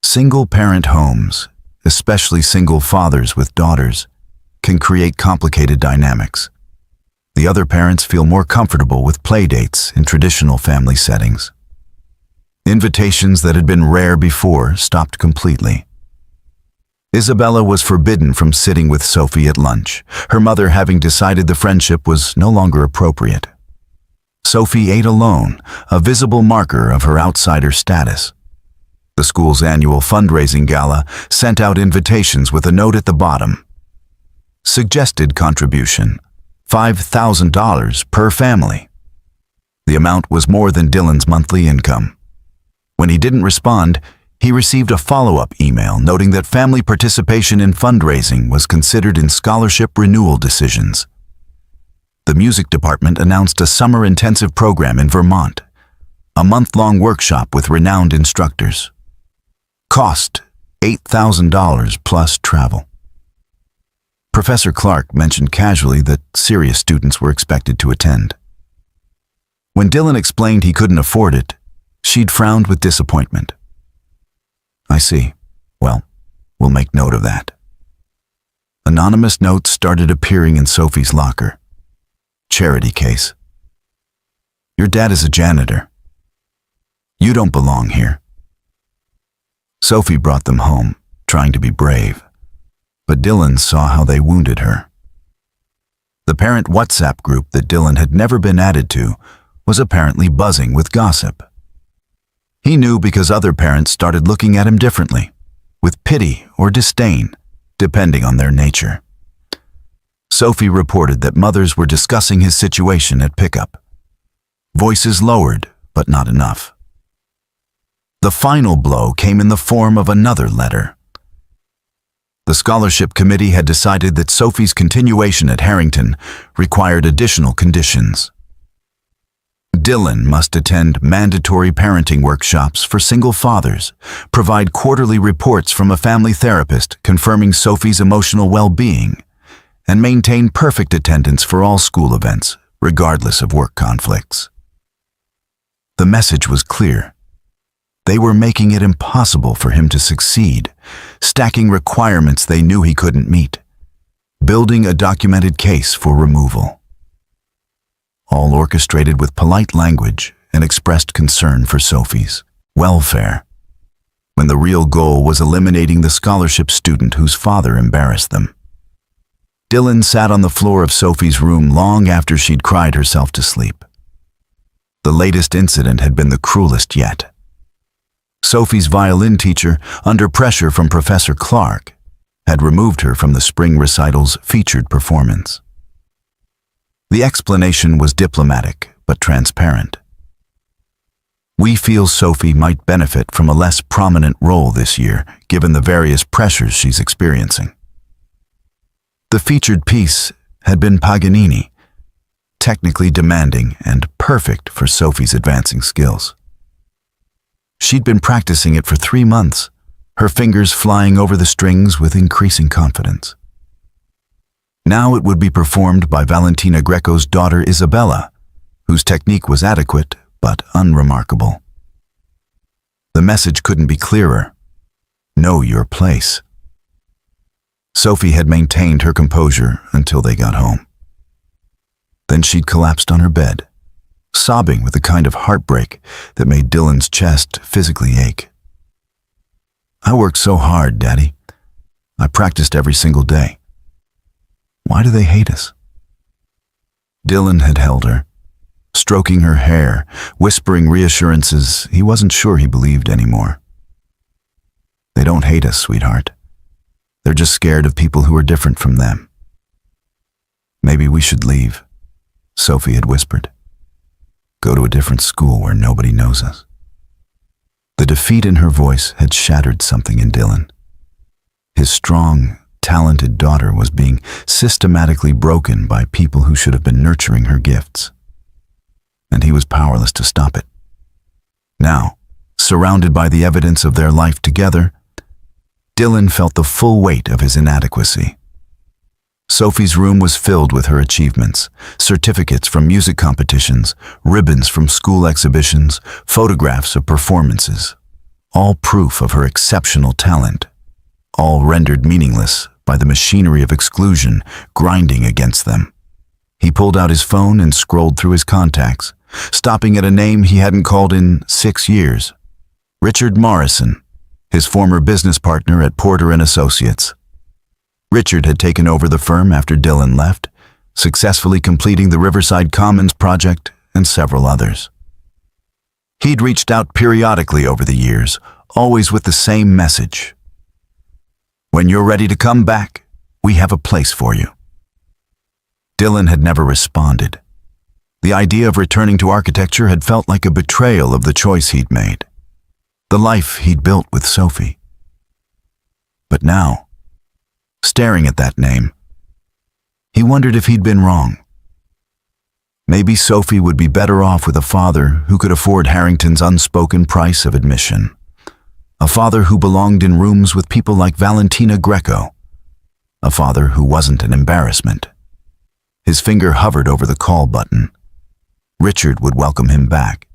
Single-parent homes, especially single fathers with daughters, can create complicated dynamics. The other parents feel more comfortable with playdates in traditional family settings. Invitations that had been rare before stopped completely. Isabella was forbidden from sitting with Sophie at lunch, her mother having decided the friendship was no longer appropriate. Sophie ate alone, a visible marker of her outsider status. The school's annual fundraising gala sent out invitations with a note at the bottom. Suggested contribution, $5,000 per family. The amount was more than Dylan's monthly income. When he didn't respond, he received a follow-up email noting that family participation in fundraising was considered in scholarship renewal decisions. The music department announced a summer intensive program in Vermont, a month-long workshop with renowned instructors. Cost, $8,000 plus travel. Professor Clark mentioned casually that serious students were expected to attend. When Dylan explained he couldn't afford it, she'd frowned with disappointment. I see. Well, we'll make note of that. Anonymous notes started appearing in Sophie's locker. Charity case. Your dad is a janitor. You don't belong here. Sophie brought them home, trying to be brave, but Dylan saw how they wounded her. The parent WhatsApp group that Dylan had never been added to was apparently buzzing with gossip. He knew because other parents started looking at him differently, with pity or disdain, depending on their nature. Sophie reported that mothers were discussing his situation at pickup. Voices lowered, but not enough. The final blow came in the form of another letter. The scholarship committee had decided that Sophie's continuation at Harrington required additional conditions. Dylan must attend mandatory parenting workshops for single fathers, provide quarterly reports from a family therapist confirming Sophie's emotional well-being, and maintain perfect attendance for all school events, regardless of work conflicts. The message was clear. They were making it impossible for him to succeed, stacking requirements they knew he couldn't meet, building a documented case for removal. All orchestrated with polite language and expressed concern for Sophie's welfare, when the real goal was eliminating the scholarship student whose father embarrassed them. Dylan sat on the floor of Sophie's room long after she'd cried herself to sleep. The latest incident had been the cruelest yet. Sophie's violin teacher, under pressure from Professor Clark, had removed her from the spring recital's featured performance. The explanation was diplomatic but transparent. We feel Sophie might benefit from a less prominent role this year, given the various pressures she's experiencing. The featured piece had been Paganini, technically demanding and perfect for Sophie's advancing skills. She'd been practicing it for 3 months, her fingers flying over the strings with increasing confidence. Now it would be performed by Valentina Greco's daughter Isabella, whose technique was adequate but unremarkable. The message couldn't be clearer. Know your place. Sophie had maintained her composure until they got home. Then she'd collapsed on her bed, sobbing with a kind of heartbreak that made Dylan's chest physically ache. I worked so hard, Daddy. I practiced every single day. Why do they hate us? Dylan had held her, stroking her hair, whispering reassurances he wasn't sure he believed anymore. They don't hate us, sweetheart. They're just scared of people who are different from them. Maybe we should leave, Sophie had whispered. Go to a different school where nobody knows us. The defeat in her voice had shattered something in Dylan. His strong, talented daughter was being systematically broken by people who should have been nurturing her gifts. And he was powerless to stop it. Now, surrounded by the evidence of their life together, Dylan felt the full weight of his inadequacy. Sophie's room was filled with her achievements, certificates from music competitions, ribbons from school exhibitions, photographs of performances, all proof of her exceptional talent, all rendered meaningless by the machinery of exclusion grinding against them. He pulled out his phone and scrolled through his contacts, stopping at a name he hadn't called in 6 years. Richard Morrison, his former business partner at Porter & Associates. Richard had taken over the firm after Dylan left, successfully completing the Riverside Commons project and several others. He'd reached out periodically over the years, always with the same message. When you're ready to come back, we have a place for you. Dylan had never responded. The idea of returning to architecture had felt like a betrayal of the choice he'd made, the life he'd built with Sophie. But now, staring at that name, he wondered if he'd been wrong. Maybe Sophie would be better off with a father who could afford Harrington's unspoken price of admission. A father who belonged in rooms with people like Valentina Greco. A father who wasn't an embarrassment. His finger hovered over the call button. Richard would welcome him back.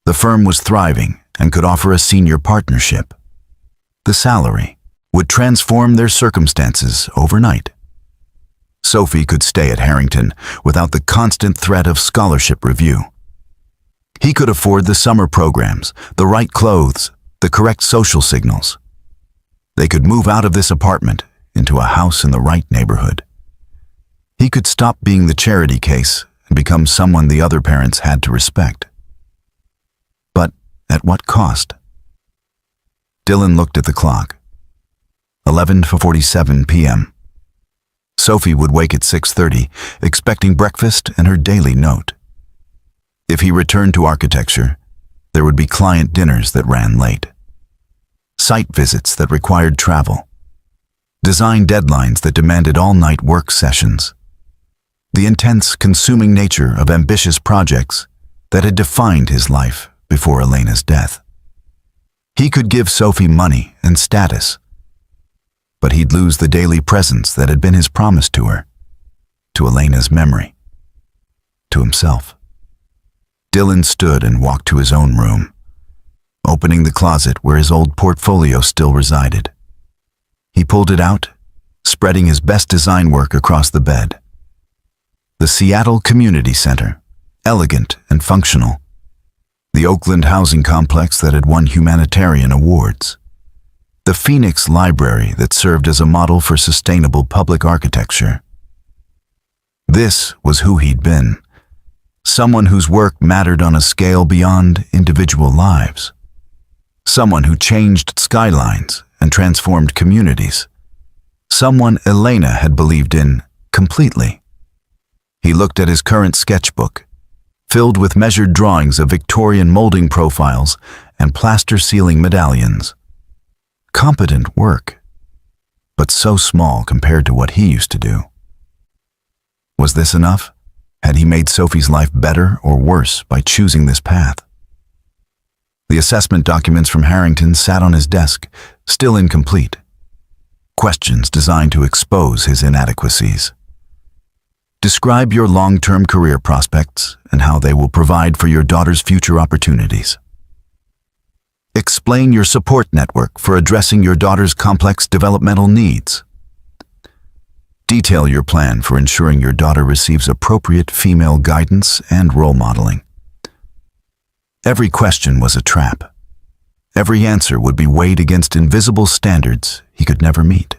The firm was thriving and could offer a senior partnership. The salary would transform their circumstances overnight. Sophie could stay at Harrington without the constant threat of scholarship review. He could afford the summer programs, the right clothes, the correct social signals. They could move out of this apartment into a house in the right neighborhood. He could stop being the charity case and become someone the other parents had to respect. But at what cost? Dylan looked at the clock. 11:47 p.m. Sophie would wake at 6:30, expecting breakfast and her daily note. If he returned to architecture, there would be client dinners that ran late, site visits that required travel, design deadlines that demanded all-night work sessions, the intense, consuming nature of ambitious projects that had defined his life before Elena's death. He could give Sophie money and status, but he'd lose the daily presence that had been his promise to her, to Elena's memory, to himself. Dylan stood and walked to his own room, opening the closet where his old portfolio still resided. He pulled it out, spreading his best design work across the bed. The Seattle Community Center, elegant and functional. The Oakland housing complex that had won humanitarian awards. The Phoenix Library that served as a model for sustainable public architecture. This was who he'd been. Someone whose work mattered on a scale beyond individual lives. Someone who changed skylines and transformed communities. Someone Elena had believed in completely. He looked at his current sketchbook, filled with measured drawings of Victorian molding profiles and plaster ceiling medallions. Competent work, but so small compared to what he used to do. Was this enough? Had he made Sophie's life better or worse by choosing this path? The assessment documents from Harrington sat on his desk, still incomplete. Questions designed to expose his inadequacies. Describe your long-term career prospects and how they will provide for your daughter's future opportunities. Explain your support network for addressing your daughter's complex developmental needs. Detail your plan for ensuring your daughter receives appropriate female guidance and role modeling. Every question was a trap. Every answer would be weighed against invisible standards he could never meet.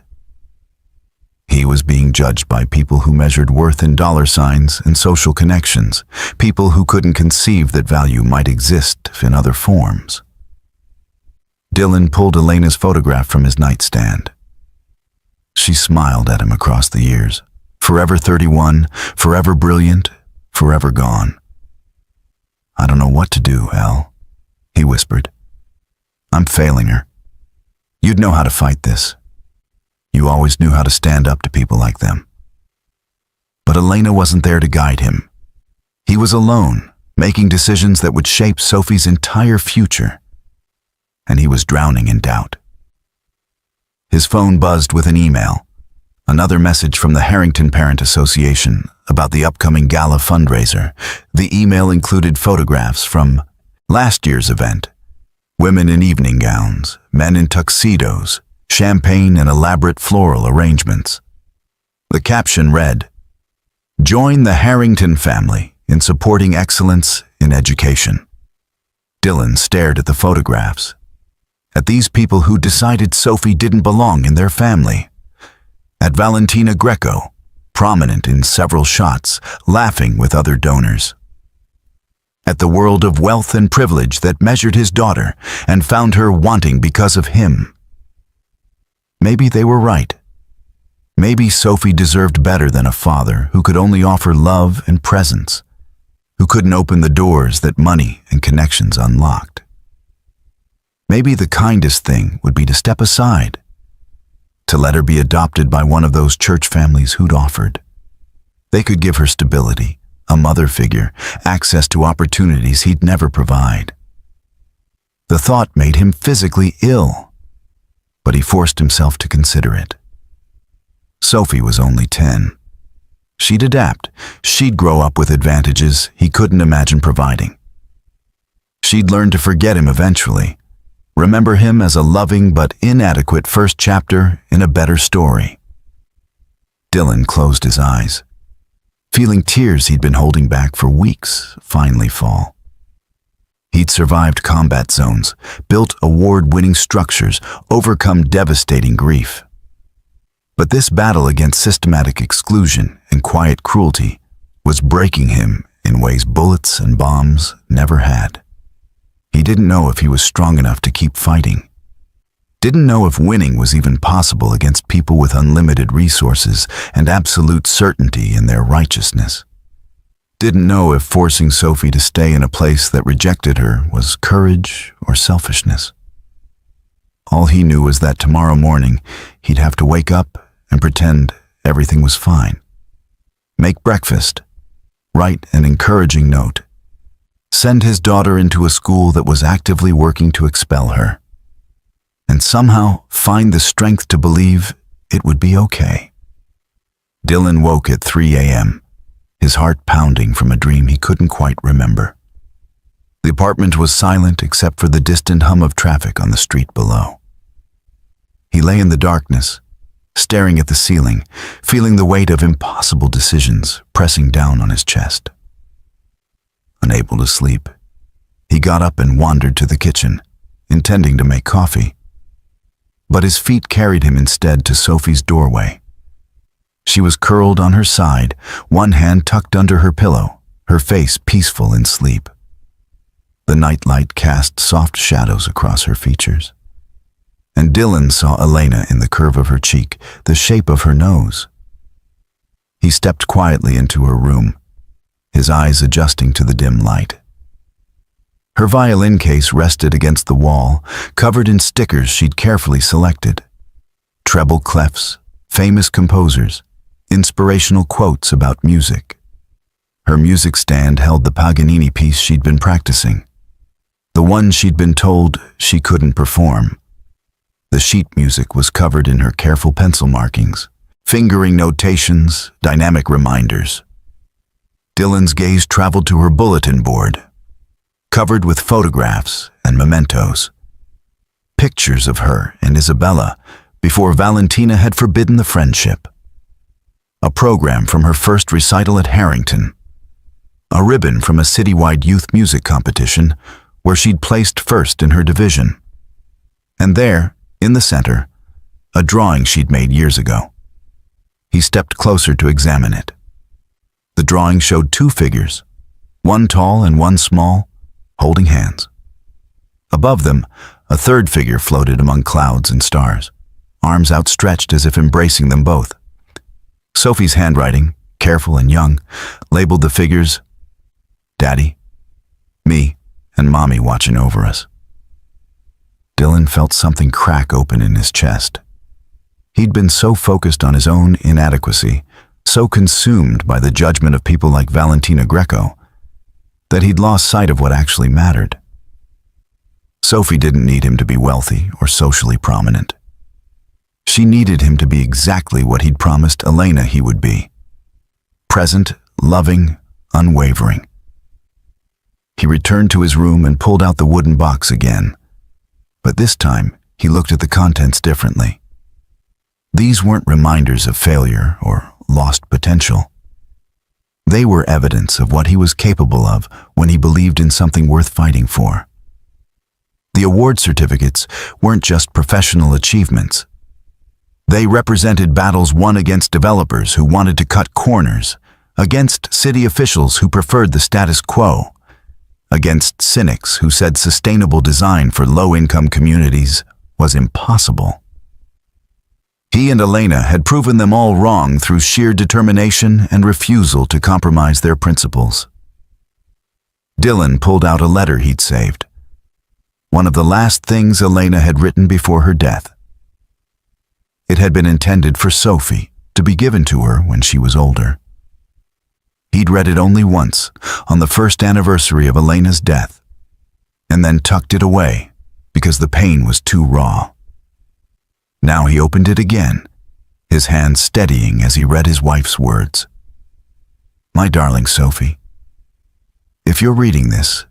He was being judged by people who measured worth in dollar signs and social connections, people who couldn't conceive that value might exist in other forms. Dylan pulled Elena's photograph from his nightstand. She smiled at him across the years, forever 31, forever brilliant, forever gone. "I don't know what to do, Elle," he whispered. "I'm failing her. You'd know how to fight this. You always knew how to stand up to people like them." But Elena wasn't there to guide him. He was alone, making decisions that would shape Sophie's entire future. And he was drowning in doubt. His phone buzzed with an email, another message from the Harrington Parent Association about the upcoming gala fundraiser. The email included photographs from last year's event: women in evening gowns, men in tuxedos, champagne and elaborate floral arrangements. The caption read, "Join the Harrington family in supporting excellence in education." Dylan stared at the photographs, at these people who decided Sophie didn't belong in their family. At Valentina Greco, prominent in several shots, laughing with other donors. At the world of wealth and privilege that measured his daughter and found her wanting because of him. Maybe they were right. Maybe Sophie deserved better than a father who could only offer love and presence, who couldn't open the doors that money and connections unlocked. Maybe the kindest thing would be to step aside, to let her be adopted by one of those church families who'd offered. They could give her stability, a mother figure, access to opportunities he'd never provide. The thought made him physically ill, but he forced himself to consider it. Sophie was only 10. She'd adapt. She'd grow up with advantages he couldn't imagine providing. She'd learn to forget him eventually, remember him as a loving but inadequate first chapter in a better story. Dylan closed his eyes, feeling tears he'd been holding back for weeks finally fall. He'd survived combat zones, built award-winning structures, overcome devastating grief. But this battle against systematic exclusion and quiet cruelty was breaking him in ways bullets and bombs never had. He didn't know if he was strong enough to keep fighting. Didn't know if winning was even possible against people with unlimited resources and absolute certainty in their righteousness. Didn't know if forcing Sophie to stay in a place that rejected her was courage or selfishness. All he knew was that tomorrow morning he'd have to wake up and pretend everything was fine. Make breakfast, write an encouraging note, send his daughter into a school that was actively working to expel her, and somehow find the strength to believe it would be okay. Dylan woke at 3 a.m., his heart pounding from a dream he couldn't quite remember. The apartment was silent except for the distant hum of traffic on the street below. He lay in the darkness, staring at the ceiling, feeling the weight of impossible decisions pressing down on his chest. Unable to sleep, he got up and wandered to the kitchen, intending to make coffee. But his feet carried him instead to Sophie's doorway. She was curled on her side, one hand tucked under her pillow, her face peaceful in sleep. The nightlight cast soft shadows across her features. And Dylan saw Elena in the curve of her cheek, the shape of her nose. He stepped quietly into her room, his eyes adjusting to the dim light. Her violin case rested against the wall, covered in stickers she'd carefully selected. Treble clefs, famous composers, inspirational quotes about music. Her music stand held the Paganini piece she'd been practicing, the one she'd been told she couldn't perform. The sheet music was covered in her careful pencil markings, fingering notations, dynamic reminders. Dylan's gaze traveled to her bulletin board, covered with photographs and mementos. pictures of her and Isabella before Valentina had forbidden the friendship. A program from her first recital at Harrington. A ribbon from a citywide youth music competition where she'd placed first in her division. And there, in the center, a drawing she'd made years ago. He stepped closer to examine it. The drawing showed two figures, one tall and one small, holding hands. Above them, a third figure floated among clouds and stars, arms outstretched as if embracing them both. Sophie's handwriting, careful and young, labeled the figures, Daddy, me, and Mommy watching over us. Dylan felt something crack open in his chest. He'd been so focused on his own inadequacy, so consumed by the judgment of people like Valentina Greco, that he'd lost sight of what actually mattered. Sophie didn't need him to be wealthy or socially prominent. She needed him to be exactly what he'd promised Elena he would be. Present, loving, unwavering. He returned to his room and pulled out the wooden box again. But this time, he looked at the contents differently. These weren't reminders of failure or lost potential. They were evidence of what he was capable of when he believed in something worth fighting for. The award certificates weren't just professional achievements. They represented battles won against developers who wanted to cut corners, against city officials who preferred the status quo, against cynics who said sustainable design for low-income communities was impossible. He and Elena had proven them all wrong through sheer determination and refusal to compromise their principles. Dylan pulled out a letter he'd saved, one of the last things Elena had written before her death. It had been intended for Sophie, to be given to her when she was older. He'd read it only once, on the first anniversary of Elena's death, and then tucked it away because the pain was too raw. Now he opened it again, his hand steadying as he read his wife's words. My darling Sophie, if you're reading this,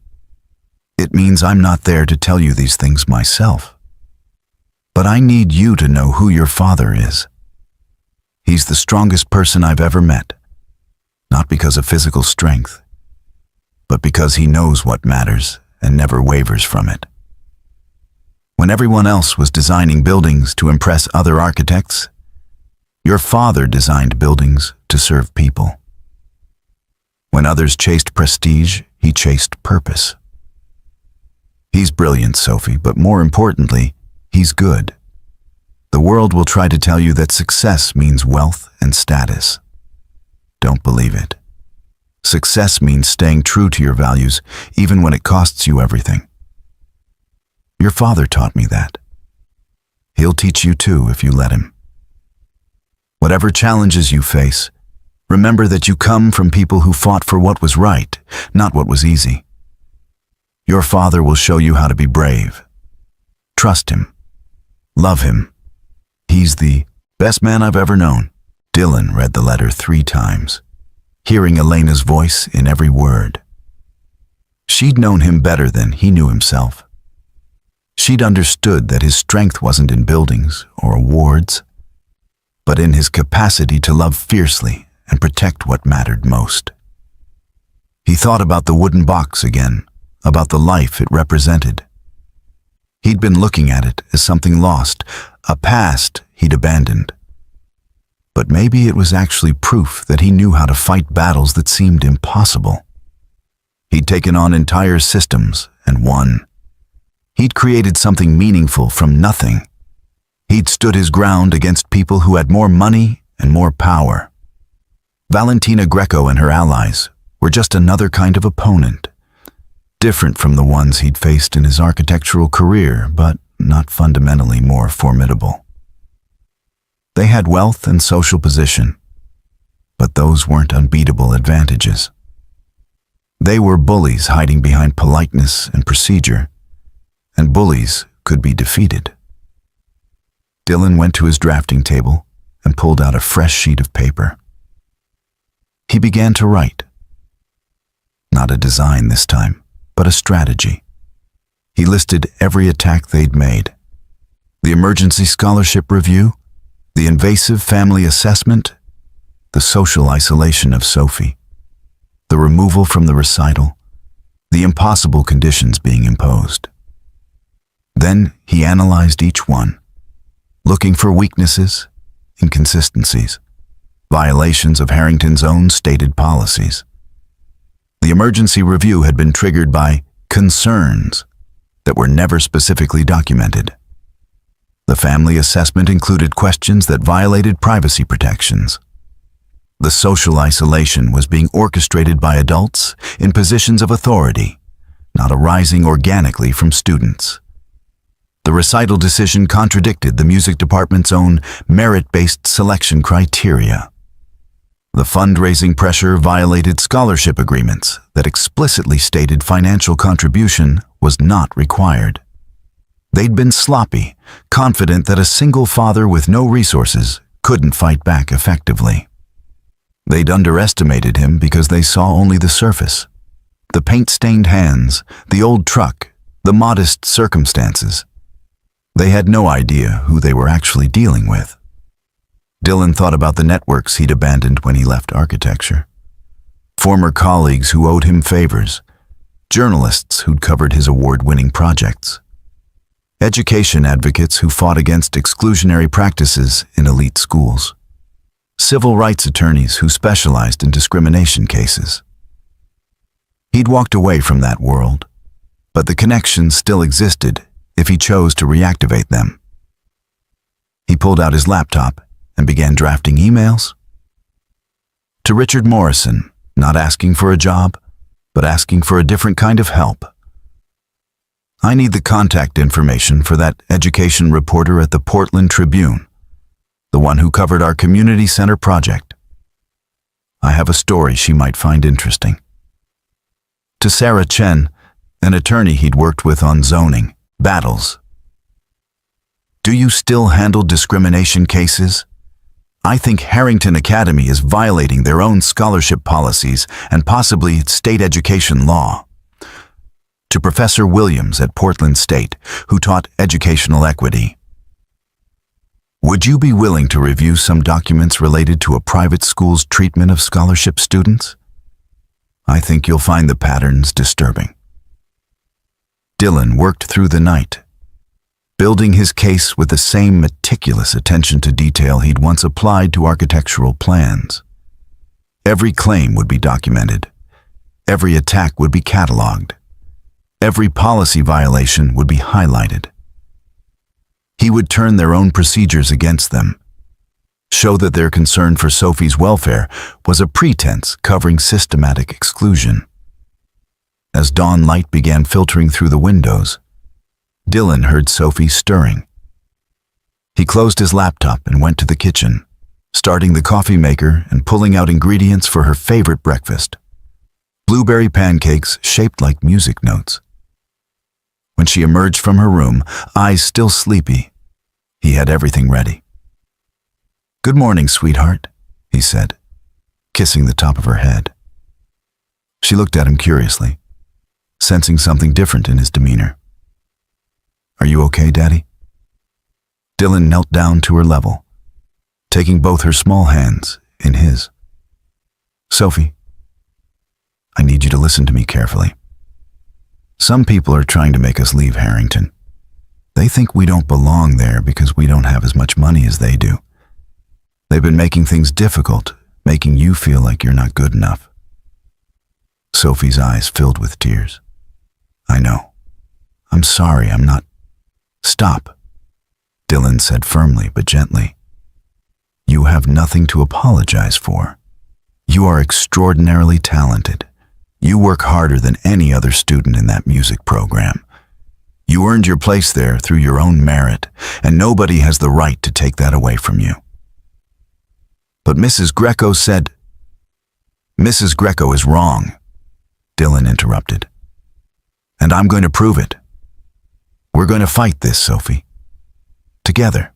it means I'm not there to tell you these things myself. But I need you to know who your father is. He's the strongest person I've ever met, not because of physical strength, but because he knows what matters and never wavers from it. When everyone else was designing buildings to impress other architects, your father designed buildings to serve people. When others chased prestige, he chased purpose. He's brilliant, Sophie, but more importantly, he's good. The world will try to tell you that success means wealth and status. Don't believe it. Success means staying true to your values, even when it costs you everything. Your father taught me that. He'll teach you too if you let him. Whatever challenges you face, remember that you come from people who fought for what was right, not what was easy. Your father will show you how to be brave. Trust him. Love him. He's the best man I've ever known. Dylan read the letter 3 times, hearing Elena's voice in every word. She'd known him better than he knew himself. She'd understood that his strength wasn't in buildings or awards, but in his capacity to love fiercely and protect what mattered most. He thought about the wooden box again, about the life it represented. He'd been looking at it as something lost, a past he'd abandoned. But maybe it was actually proof that he knew how to fight battles that seemed impossible. He'd taken on entire systems and won. He'd created something meaningful from nothing. He'd stood his ground against people who had more money and more power. Valentina Greco and her allies were just another kind of opponent, different from the ones he'd faced in his architectural career, but not fundamentally more formidable. They had wealth and social position, but those weren't unbeatable advantages. They were bullies hiding behind politeness and procedure, and bullies could be defeated. Dylan went to his drafting table and pulled out a fresh sheet of paper. He began to write. Not a design this time, but a strategy. He listed every attack they'd made, The emergency scholarship review, the invasive family assessment, the social isolation of Sophie, the removal from the recital, the impossible conditions being imposed. Then he analyzed each one, looking for weaknesses, inconsistencies, violations of Harrington's own stated policies. The emergency review had been triggered by concerns that were never specifically documented. The family assessment included questions that violated privacy protections. The social isolation was being orchestrated by adults in positions of authority, not arising organically from students. The recital decision contradicted the music department's own merit-based selection criteria. The fundraising pressure violated scholarship agreements that explicitly stated financial contribution was not required. They'd been sloppy, confident that a single father with no resources couldn't fight back effectively. They'd underestimated him because they saw only the surface. The paint-stained hands, the old truck, the modest circumstances. They had no idea who they were actually dealing with. Dylan thought about the networks he'd abandoned when he left architecture. Former colleagues who owed him favors, journalists who'd covered his award-winning projects, education advocates who fought against exclusionary practices in elite schools, civil rights attorneys who specialized in discrimination cases. He'd walked away from that world, but the connections still existed if he chose to reactivate them. He pulled out his laptop and began drafting emails. To Richard Morrison, not asking for a job, but asking for a different kind of help. I need the contact information for that education reporter at the Portland Tribune, the one who covered our community center project. I have a story she might find interesting. To Sarah Chen, an attorney he'd worked with on zoning battles. Do you still handle discrimination cases? I think Harrington Academy is violating their own scholarship policies and possibly state education law. To Professor Williams at Portland State, who taught educational equity. Would you be willing to review some documents related to a private school's treatment of scholarship students? I think you'll find the patterns disturbing. Dylan worked through the night, building his case with the same meticulous attention to detail he'd once applied to architectural plans. Every claim would be documented. Every attack would be cataloged. Every policy violation would be highlighted. He would turn their own procedures against them, show that their concern for Sophie's welfare was a pretense covering systematic exclusion. As dawn light began filtering through the windows, Dylan heard Sophie stirring. He closed his laptop and went to the kitchen, starting the coffee maker and pulling out ingredients for her favorite breakfast, blueberry pancakes shaped like music notes. When she emerged from her room, eyes still sleepy, he had everything ready. "Good morning, sweetheart," he said, kissing the top of her head. She looked at him curiously, sensing something different in his demeanor. "Are you okay, Daddy?" Dylan knelt down to her level, taking both her small hands in his. "Sophie, I need you to listen to me carefully. Some people are trying to make us leave Harrington. They think we don't belong there because we don't have as much money as they do. They've been making things difficult, making you feel like you're not good enough." Sophie's eyes filled with tears. "I know. I'm sorry, I'm not—" "Stop," Dylan said firmly but gently. "You have nothing to apologize for. You are extraordinarily talented. You work harder than any other student in that music program. You earned your place there through your own merit, and nobody has the right to take that away from you." "But Mrs. Greco said—" "Mrs. Greco is wrong," Dylan interrupted. "And I'm going to prove it. We're going to fight this, Sophie. Together.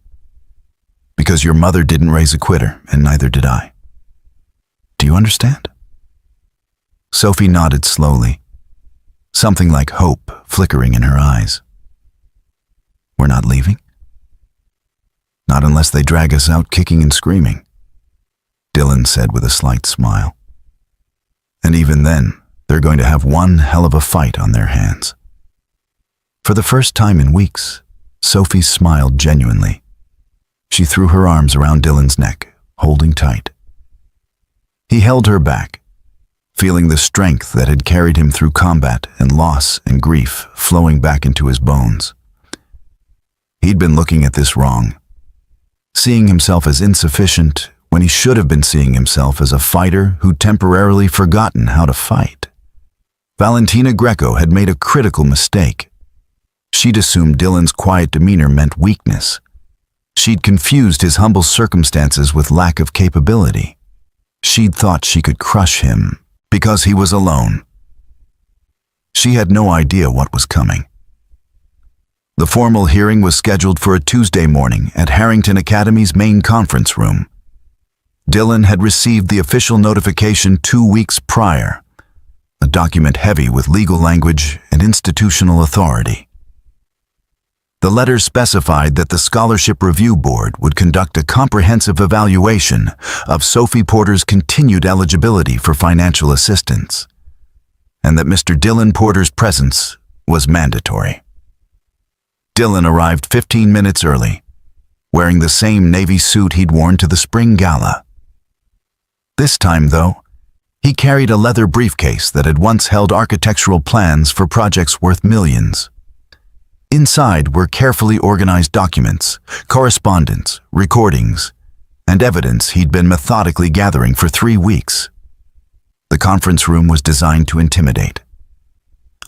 Because your mother didn't raise a quitter, and neither did I. Do you understand?" Sophie nodded slowly, something like hope flickering in her eyes. "We're not leaving?" Not unless they drag us out kicking and screaming, Dylan said with a slight smile. And even then, they're going to have one hell of a fight on their hands. For the first time in weeks, Sophie smiled genuinely. She threw her arms around Dylan's neck, holding tight. He held her back, feeling the strength that had carried him through combat and loss and grief flowing back into his bones. He'd been looking at this wrong, seeing himself as insufficient when he should have been seeing himself as a fighter who'd temporarily forgotten how to fight. Valentina Greco had made a critical mistake. She'd assumed Dylan's quiet demeanor meant weakness. She'd confused his humble circumstances with lack of capability. She'd thought she could crush him because he was alone. She had no idea what was coming. The formal hearing was scheduled for a Tuesday morning at Harrington Academy's main conference room. Dylan had received the official notification 2 weeks prior, a document heavy with legal language and institutional authority. The letter specified that the Scholarship Review Board would conduct a comprehensive evaluation of Sophie Porter's continued eligibility for financial assistance, and that Mr. Dylan Porter's presence was mandatory. Dylan arrived 15 minutes early, wearing the same navy suit he'd worn to the spring gala. This time, though, he carried a leather briefcase that had once held architectural plans for projects worth millions. Inside were carefully organized documents, correspondence, recordings, and evidence he'd been methodically gathering for 3 weeks. The conference room was designed to intimidate.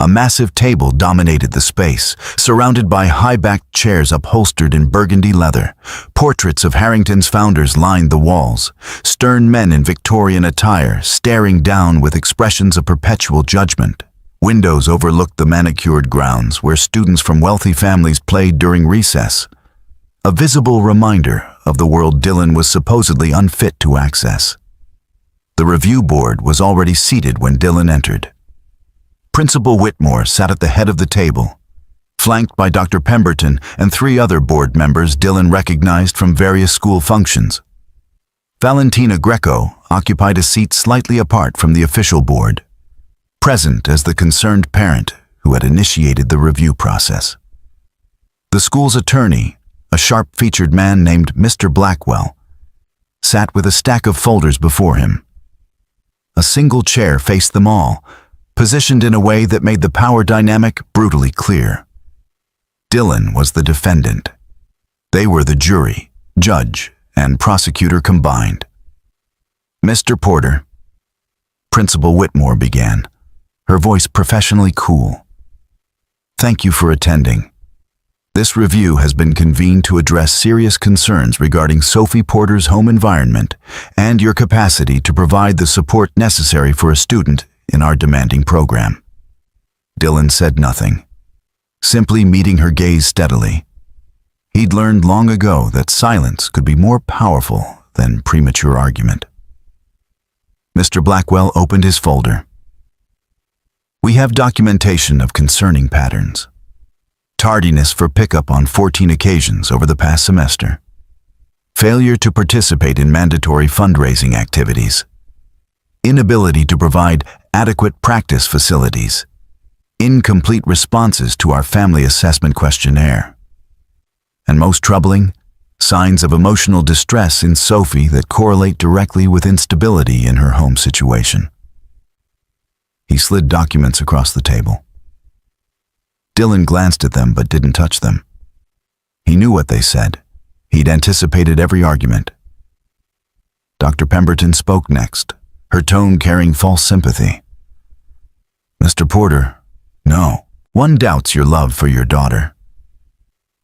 A massive table dominated the space, surrounded by high-backed chairs upholstered in burgundy leather. Portraits of Harrington's founders lined the walls, stern men in Victorian attire staring down with expressions of perpetual judgment. Windows overlooked the manicured grounds where students from wealthy families played during recess, a visible reminder of the world Dylan was supposedly unfit to access. The review board was already seated when Dylan entered. Principal Whitmore sat at the head of the table, flanked by Dr. Pemberton and 3 other board members Dylan recognized from various school functions. Valentina Greco occupied a seat slightly apart from the official board, present as the concerned parent who had initiated the review process. The school's attorney, a sharp-featured man named Mr. Blackwell, sat with a stack of folders before him. A single chair faced them all, positioned in a way that made the power dynamic brutally clear. Dylan was the defendant. They were the jury, judge, and prosecutor combined. Mr. Porter, Principal Whitmore began, her voice professionally cool. Thank you for attending. This review has been convened to address serious concerns regarding Sophie Porter's home environment and your capacity to provide the support necessary for a student in our demanding program. Dylan said nothing, simply meeting her gaze steadily. He'd learned long ago that silence could be more powerful than premature argument. Mr. Blackwell opened his folder. We have documentation of concerning patterns. Tardiness for pickup on 14 occasions over the past semester. Failure to participate in mandatory fundraising activities. Inability to provide adequate practice facilities. Incomplete responses to our family assessment questionnaire. And most troubling, signs of emotional distress in Sophie that correlate directly with instability in her home situation. He slid documents across the table. Dylan glanced at them but didn't touch them. He knew what they said. He'd anticipated every argument. Dr. Pemberton spoke next, her tone carrying false sympathy. Mr. Porter, no, one doubts your love for your daughter.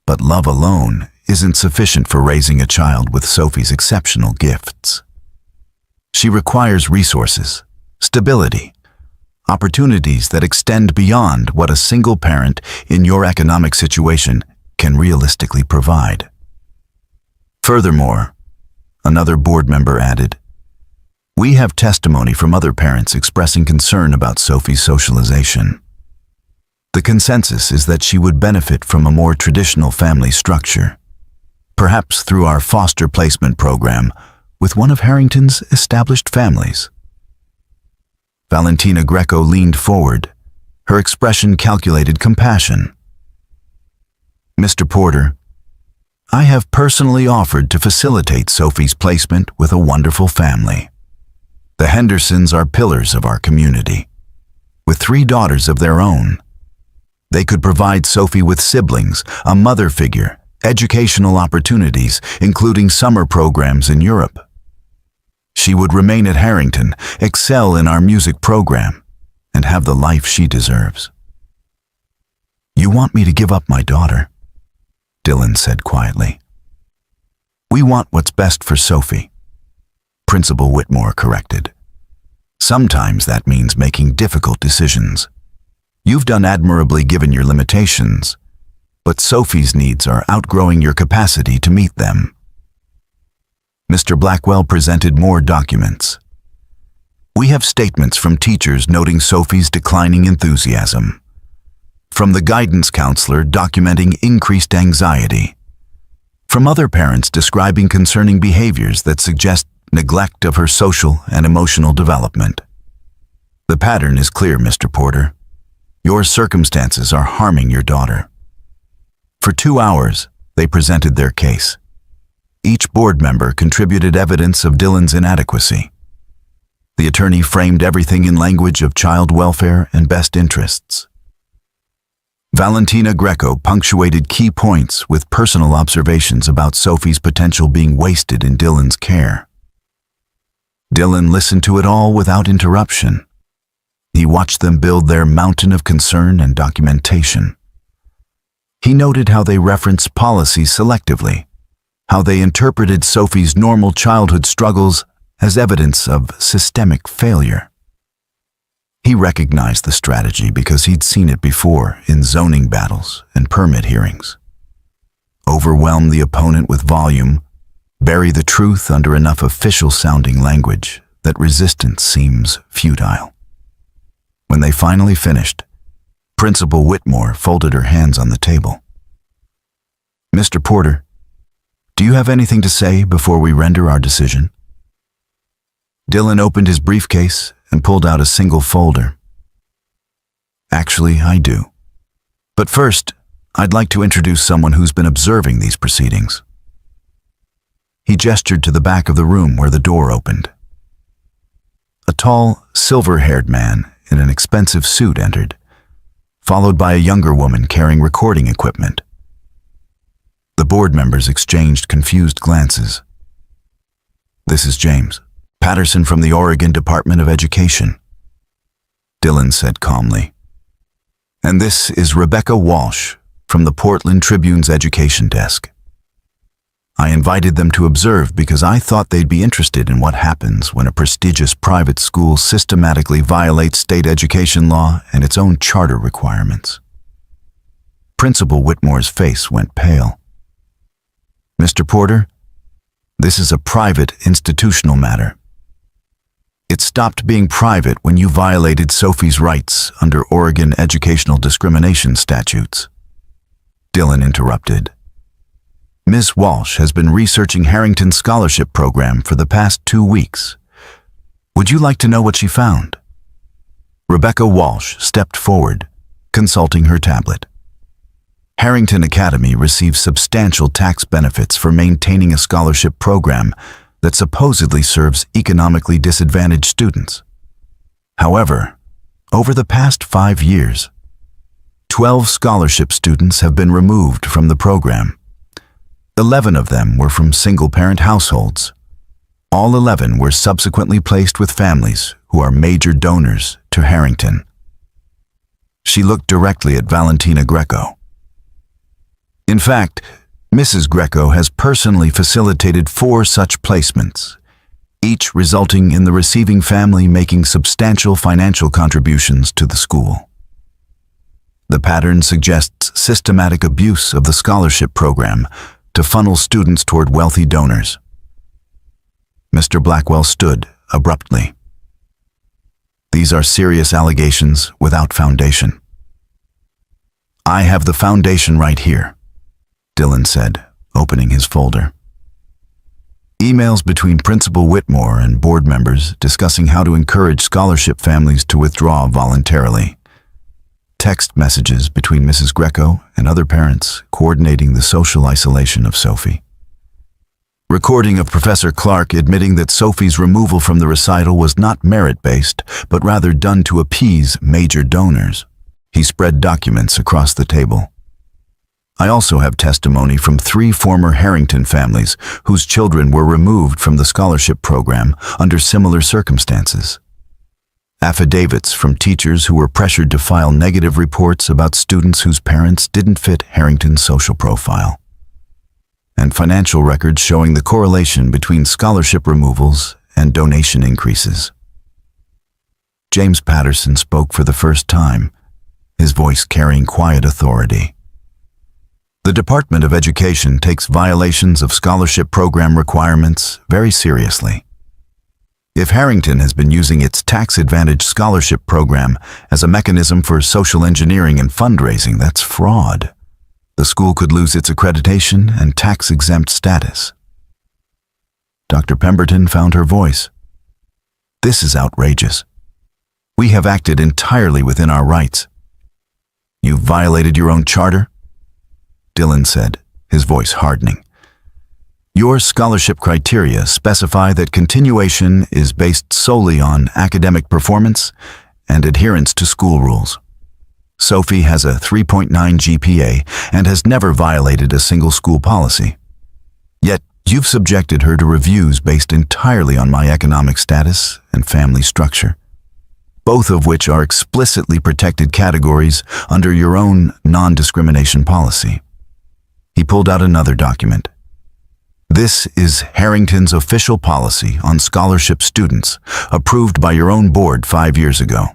But love alone isn't sufficient for raising a child with Sophie's exceptional gifts. She requires resources, stability, opportunities that extend beyond what a single parent in your economic situation can realistically provide. Furthermore, another board member added, we have testimony from other parents expressing concern about Sophie's socialization. The consensus is that she would benefit from a more traditional family structure, perhaps through our foster placement program with one of Harrington's established families. Valentina Greco leaned forward, her expression calculated compassion. Mr. Porter, I have personally offered to facilitate Sophie's placement with a wonderful family. The Hendersons are pillars of our community, with 3 daughters of their own. They could provide Sophie with siblings, a mother figure, educational opportunities, including summer programs in Europe. She would remain at Harrington, excel in our music program, and have the life she deserves. You want me to give up my daughter? Dylan said quietly. We want what's best for Sophie, Principal Whitmore corrected. Sometimes that means making difficult decisions. You've done admirably given your limitations, but Sophie's needs are outgrowing your capacity to meet them. Mr. Blackwell presented more documents. We have statements from teachers noting Sophie's declining enthusiasm, from the guidance counselor documenting increased anxiety, from other parents describing concerning behaviors that suggest neglect of her social and emotional development. The pattern is clear, Mr. Porter. Your circumstances are harming your daughter. For 2 hours, they presented their case. Each board member contributed evidence of Dylan's inadequacy. The attorney framed everything in language of child welfare and best interests. Valentina Greco punctuated key points with personal observations about Sophie's potential being wasted in Dylan's care. Dylan listened to it all without interruption. He watched them build their mountain of concern and documentation. He noted how they referenced policies selectively, how they interpreted Sophie's normal childhood struggles as evidence of systemic failure. He recognized the strategy because he'd seen it before in zoning battles and permit hearings. Overwhelm the opponent with volume, bury the truth under enough official-sounding language that resistance seems futile. When they finally finished, Principal Whitmore folded her hands on the table. Mr. Porter, do you have anything to say before we render our decision? Dylan opened his briefcase and pulled out a single folder. Actually, I do. But first, I'd like to introduce someone who's been observing these proceedings. He gestured to the back of the room where the door opened. A tall, silver-haired man in an expensive suit entered, followed by a younger woman carrying recording equipment. The board members exchanged confused glances. This is James Patterson from the Oregon Department of Education, Dylan said calmly. And this is Rebecca Walsh from the Portland Tribune's education desk. I invited them to observe because I thought they'd be interested in what happens when a prestigious private school systematically violates state education law and its own charter requirements. Principal Whitmore's face went pale. Mr. Porter, this is a private institutional matter. It stopped being private when you violated Sophie's rights under Oregon educational discrimination statutes. Dylan interrupted. Ms. Walsh has been researching Harrington's scholarship program for the past 2 weeks. Would you like to know what she found? Rebecca Walsh stepped forward, consulting her tablet. Harrington Academy receives substantial tax benefits for maintaining a scholarship program that supposedly serves economically disadvantaged students. However, over the past 5 years, 12 scholarship students have been removed from the program. 11 of them were from single-parent households. All 11 were subsequently placed with families who are major donors to Harrington. She looked directly at Valentina Greco. In fact, Mrs. Greco has personally facilitated 4 such placements, each resulting in the receiving family making substantial financial contributions to the school. The pattern suggests systematic abuse of the scholarship program to funnel students toward wealthy donors. Mr. Blackwell stood abruptly. These are serious allegations without foundation. I have the foundation right here, Dylan said, opening his folder. Emails between Principal Whitmore and board members discussing how to encourage scholarship families to withdraw voluntarily. Text messages between Mrs. Greco and other parents coordinating the social isolation of Sophie. Recording of Professor Clark admitting that Sophie's removal from the recital was not merit-based, but rather done to appease major donors. He spread documents across the table. I also have testimony from 3 former Harrington families whose children were removed from the scholarship program under similar circumstances. Affidavits from teachers who were pressured to file negative reports about students whose parents didn't fit Harrington's social profile. And financial records showing the correlation between scholarship removals and donation increases. James Patterson spoke for the first time, his voice carrying quiet authority. The Department of Education takes violations of scholarship program requirements very seriously. If Harrington has been using its tax-advantaged scholarship program as a mechanism for social engineering and fundraising, that's fraud. The school could lose its accreditation and tax-exempt status. Dr. Pemberton found her voice. This is outrageous. We have acted entirely within our rights. You've violated your own charter? Dillon said, his voice hardening. Your scholarship criteria specify that continuation is based solely on academic performance and adherence to school rules. Sophie has a 3.9 GPA and has never violated a single school policy. Yet, you've subjected her to reviews based entirely on my economic status and family structure, both of which are explicitly protected categories under your own non-discrimination policy. He pulled out another document. This is Harrington's official policy on scholarship students, approved by your own board 5 years ago.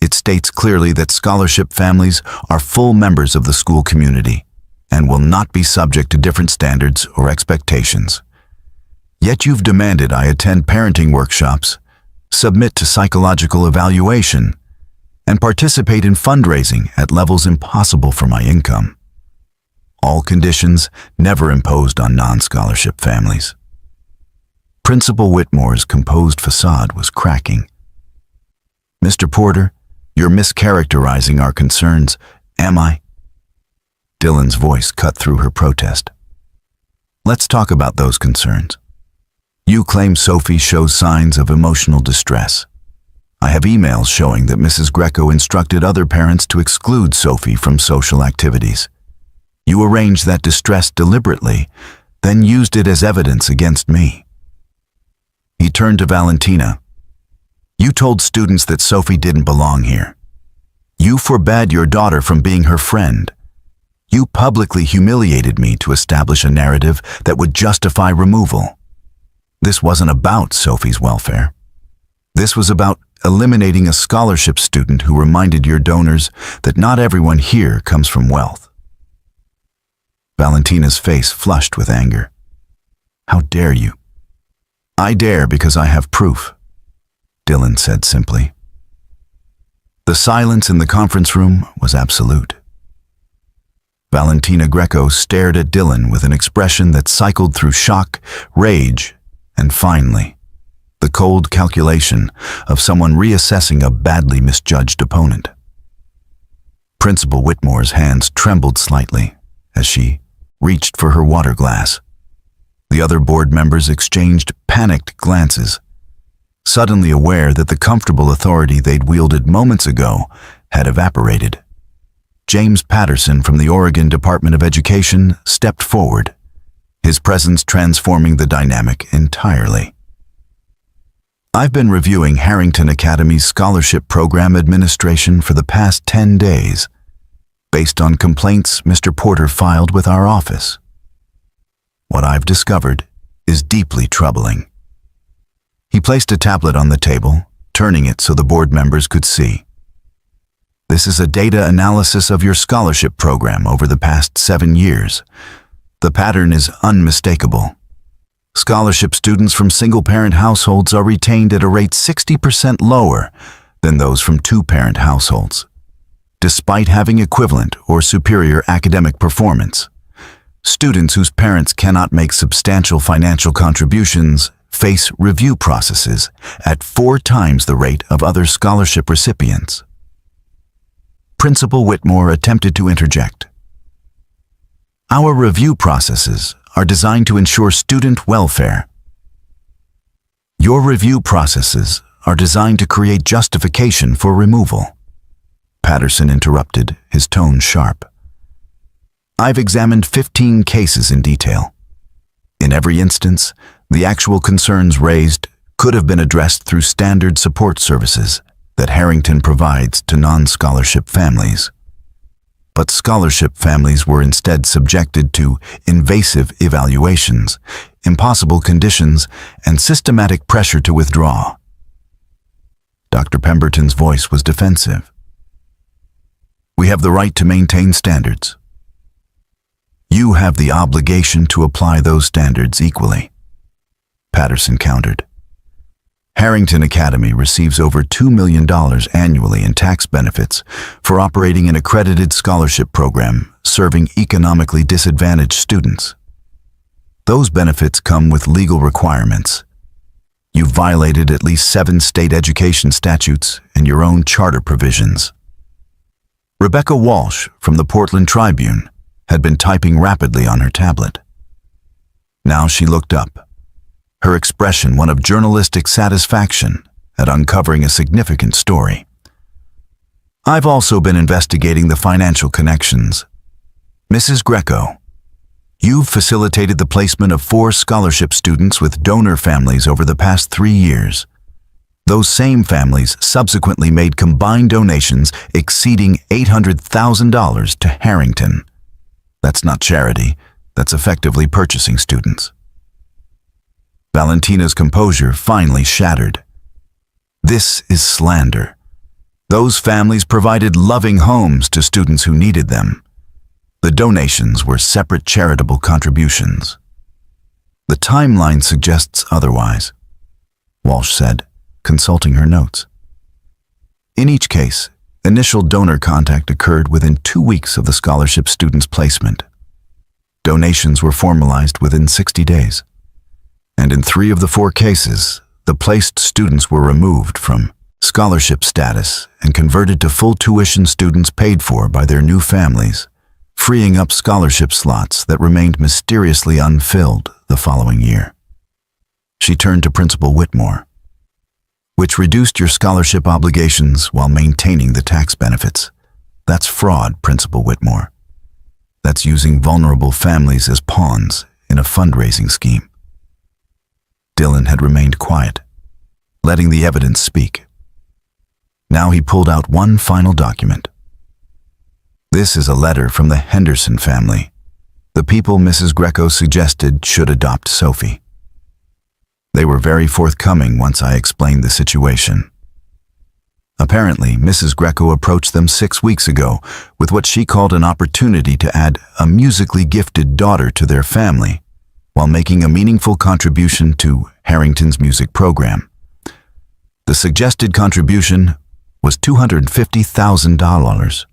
It states clearly that scholarship families are full members of the school community and will not be subject to different standards or expectations. Yet you've demanded I attend parenting workshops, submit to psychological evaluation, and participate in fundraising at levels impossible for my income. All conditions never imposed on non-scholarship families. Principal Whitmore's composed facade was cracking. Mr. Porter, you're mischaracterizing our concerns, am I? Dillon's voice cut through her protest. Let's talk about those concerns. You claim Sophie shows signs of emotional distress. I have emails showing that Mrs. Greco instructed other parents to exclude Sophie from social activities. You arranged that distress deliberately, then used it as evidence against me. He turned to Valentina. You told students that Sophie didn't belong here. You forbade your daughter from being her friend. You publicly humiliated me to establish a narrative that would justify removal. This wasn't about Sophie's welfare. This was about eliminating a scholarship student who reminded your donors that not everyone here comes from wealth. Valentina's face flushed with anger. How dare you? I dare because I have proof, Dillon said simply. The silence in the conference room was absolute. Valentina Greco stared at Dillon with an expression that cycled through shock, rage, and finally, the cold calculation of someone reassessing a badly misjudged opponent. Principal Whitmore's hands trembled slightly as she reached for her water glass. The other board members exchanged panicked glances, suddenly aware that the comfortable authority they'd wielded moments ago had evaporated. James Patterson from the Oregon Department of Education stepped forward, his presence transforming the dynamic entirely. I've been reviewing Harrington Academy's scholarship program administration for the past 10 days, based on complaints Mr. Porter filed with our office. What I've discovered is deeply troubling. He placed a tablet on the table, turning it so the board members could see. This is a data analysis of your scholarship program over the past 7 years. The pattern is unmistakable. Scholarship students from single-parent households are retained at a rate 60% lower than those from two-parent households, despite having equivalent or superior academic performance. Students whose parents cannot make substantial financial contributions face review processes at 4 times the rate of other scholarship recipients. Principal Whitmore attempted to interject. Our review processes are designed to ensure student welfare. Your review processes are designed to create justification for removal. Patterson interrupted, his tone sharp. I've examined 15 cases in detail. In every instance, the actual concerns raised could have been addressed through standard support services that Harrington provides to non-scholarship families. But scholarship families were instead subjected to invasive evaluations, impossible conditions, and systematic pressure to withdraw. Dr. Pemberton's voice was defensive. We have the right to maintain standards. You have the obligation to apply those standards equally. Patterson countered. Harrington Academy receives over $2 million annually in tax benefits for operating an accredited scholarship program serving economically disadvantaged students. Those benefits come with legal requirements. You've violated at least 7 state education statutes and your own charter provisions. Rebecca Walsh from the Portland Tribune had been typing rapidly on her tablet. Now she looked up, her expression one of journalistic satisfaction at uncovering a significant story. I've also been investigating the financial connections. Mrs. Greco, you've facilitated the placement of 4 scholarship students with donor families over the past 3 years. Those same families subsequently made combined donations exceeding $800,000 to Harrington. That's not charity, that's effectively purchasing students. Valentina's composure finally shattered. This is slander. Those families provided loving homes to students who needed them. The donations were separate charitable contributions. The timeline suggests otherwise, Walsh said, consulting her notes. In each case, initial donor contact occurred within 2 weeks of the scholarship student's placement. Donations were formalized within 60 days. And in 3 of the 4 cases, the placed students were removed from scholarship status and converted to full tuition students paid for by their new families, freeing up scholarship slots that remained mysteriously unfilled the following year. She turned to Principal Whitmore. Which reduced your scholarship obligations while maintaining the tax benefits. That's fraud, Principal Whitmore. That's using vulnerable families as pawns in a fundraising scheme. Dillon had remained quiet, letting the evidence speak. Now he pulled out one final document. This is a letter from the Henderson family, the people Mrs. Greco suggested should adopt Sophie. They were very forthcoming once I explained the situation. Apparently, Mrs. Greco approached them 6 weeks ago with what she called an opportunity to add a musically gifted daughter to their family, while making a meaningful contribution to Harrington's music program. The suggested contribution was $250,000.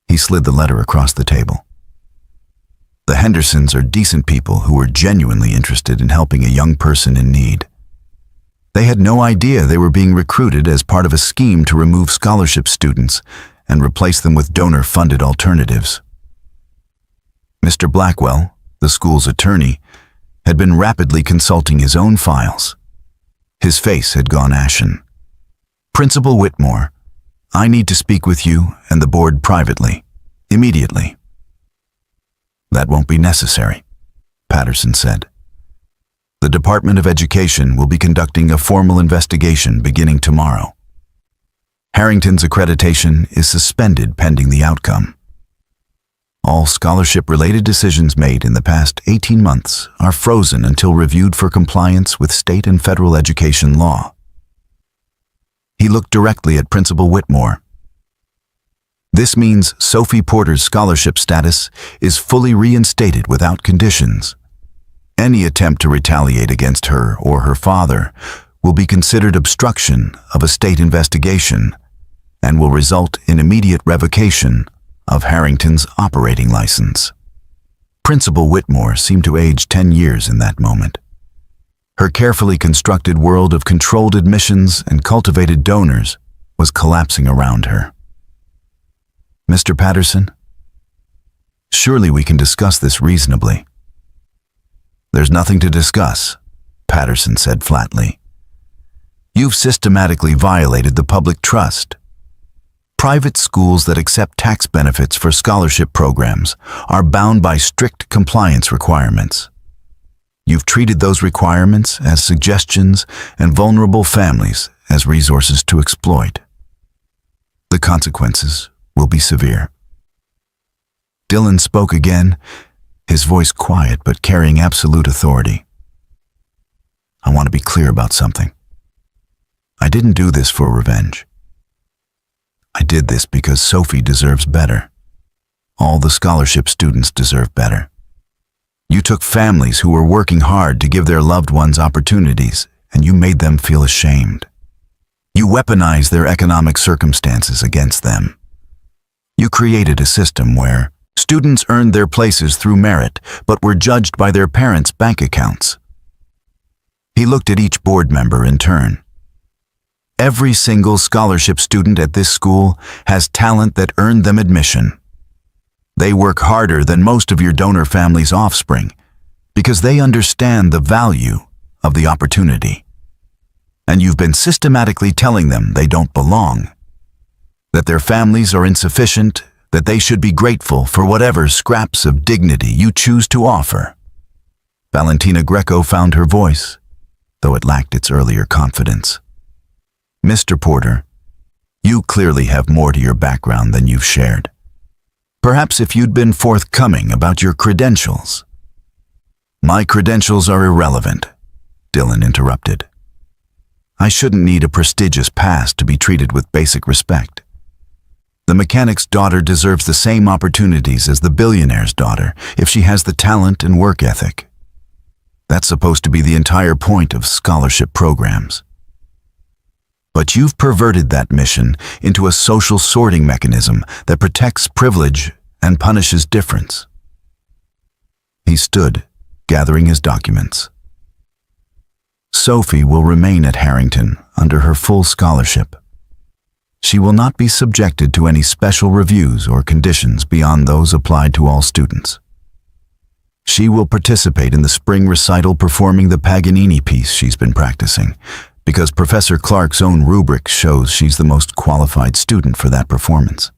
He slid the letter across the table. The Hendersons are decent people who are genuinely interested in helping a young person in need. They had no idea they were being recruited as part of a scheme to remove scholarship students and replace them with donor-funded alternatives. Mr. Blackwell, the school's attorney, had been rapidly consulting his own files. His face had gone ashen. Principal Whitmore, I need to speak with you and the board privately, immediately. That won't be necessary, Patterson said. The Department of Education will be conducting a formal investigation beginning tomorrow. Harrington's accreditation is suspended pending the outcome. All scholarship-related decisions made in the past 18 months are frozen until reviewed for compliance with state and federal education law. He looked directly at Principal Whitmore. This means Sophie Porter's scholarship status is fully reinstated without conditions. Any attempt to retaliate against her or her father will be considered obstruction of a state investigation and will result in immediate revocation of Harrington's operating license. Principal Whitmore seemed to age 10 years in that moment. Her carefully constructed world of controlled admissions and cultivated donors was collapsing around her. "Mr. Patterson, surely we can discuss this reasonably." "There's nothing to discuss," Patterson said flatly. "You've systematically violated the public trust. Private schools that accept tax benefits for scholarship programs are bound by strict compliance requirements. You've treated those requirements as suggestions and vulnerable families as resources to exploit. The consequences will be severe." Dylan spoke again, his voice quiet but carrying absolute authority. "I want to be clear about something. I didn't do this for revenge. I did this because Sophie deserves better. All the scholarship students deserve better. You took families who were working hard to give their loved ones opportunities, and you made them feel ashamed. You weaponized their economic circumstances against them. You created a system where students earned their places through merit, but were judged by their parents' bank accounts." He looked at each board member in turn. "Every single scholarship student at this school has talent that earned them admission. They work harder than most of your donor family's offspring because they understand the value of the opportunity. And you've been systematically telling them they don't belong, that their families are insufficient, that they should be grateful for whatever scraps of dignity you choose to offer." Valentina Greco found her voice, though it lacked its earlier confidence. "Mr. Porter, you clearly have more to your background than you've shared. Perhaps if you'd been forthcoming about your credentials." "My credentials are irrelevant," Dylan interrupted. "I shouldn't need a prestigious past to be treated with basic respect. The mechanic's daughter deserves the same opportunities as the billionaire's daughter if she has the talent and work ethic. That's supposed to be the entire point of scholarship programs. But you've perverted that mission into a social sorting mechanism that protects privilege and punishes difference." He stood, gathering his documents. "Sophie will remain at Harrington under her full scholarship. She will not be subjected to any special reviews or conditions beyond those applied to all students. She will participate in the spring recital performing the Paganini piece she's been practicing, because Professor Clark's own rubric shows she's the most qualified student for that performance."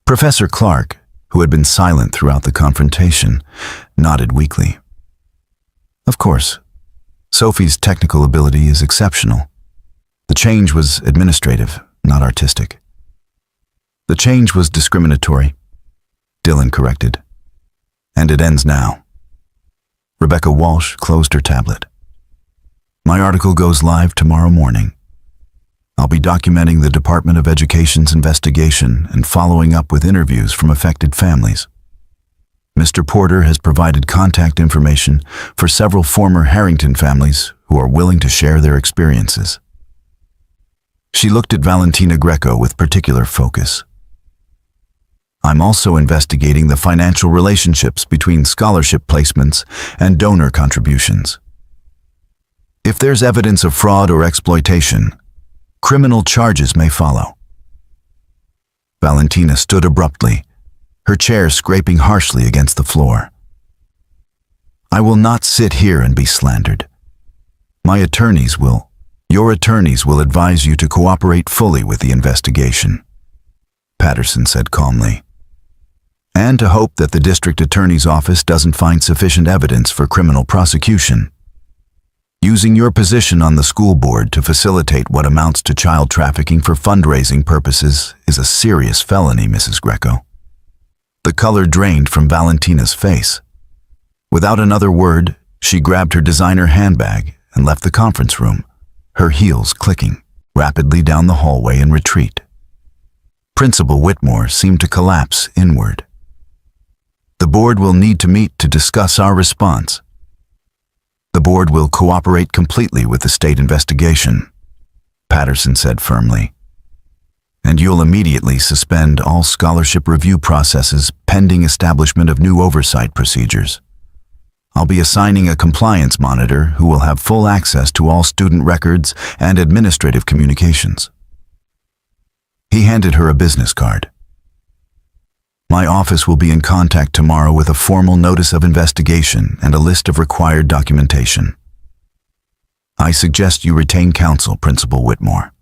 Professor Clark, who had been silent throughout the confrontation, nodded weakly. "Of course, Sophie's technical ability is exceptional. The change was administrative, not artistic." "The change was discriminatory," Dylan corrected. "And it ends now." Rebecca Walsh closed her tablet. "My article goes live tomorrow morning. I'll be documenting the Department of Education's investigation and following up with interviews from affected families. Mr. Porter has provided contact information for several former Harrington families who are willing to share their experiences." She looked at Valentina Greco with particular focus. "I'm also investigating the financial relationships between scholarship placements and donor contributions. If there's evidence of fraud or exploitation, criminal charges may follow." Valentina stood abruptly, her chair scraping harshly against the floor. "I will not sit here and be slandered. Your attorneys will advise you to cooperate fully with the investigation," Patterson said calmly, "and to hope that the district attorney's office doesn't find sufficient evidence for criminal prosecution. Using your position on the school board to facilitate what amounts to child trafficking for fundraising purposes is a serious felony, Mrs. Greco." The color drained from Valentina's face. Without another word, she grabbed her designer handbag and left the conference room, her heels clicking rapidly down the hallway in retreat. Principal Whitmore seemed to collapse inward. "The board will need to meet to discuss our response. The board will cooperate completely with the state investigation," Patterson said firmly. And you'll immediately suspend all scholarship review processes pending establishment of new oversight procedures. I'll be assigning a compliance monitor who will have full access to all student records and administrative communications. He handed her a business card. My office will be in contact tomorrow with a formal notice of investigation and a list of required documentation. I suggest you retain counsel, Principal Whitmore.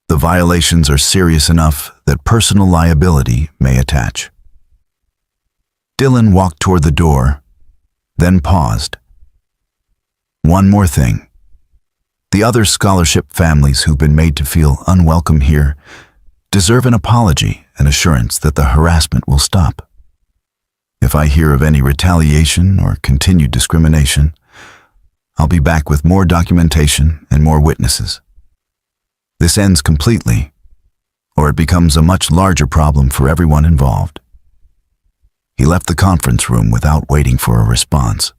The violations are serious enough that personal liability may attach. Dylan walked toward the door, then paused. One more thing. The other scholarship families who've been made to feel unwelcome here deserve an apology and assurance that the harassment will stop. If I hear of any retaliation or continued discrimination, I'll be back with more documentation and more witnesses. This ends completely, or it becomes a much larger problem for everyone involved. He left the conference room without waiting for a response.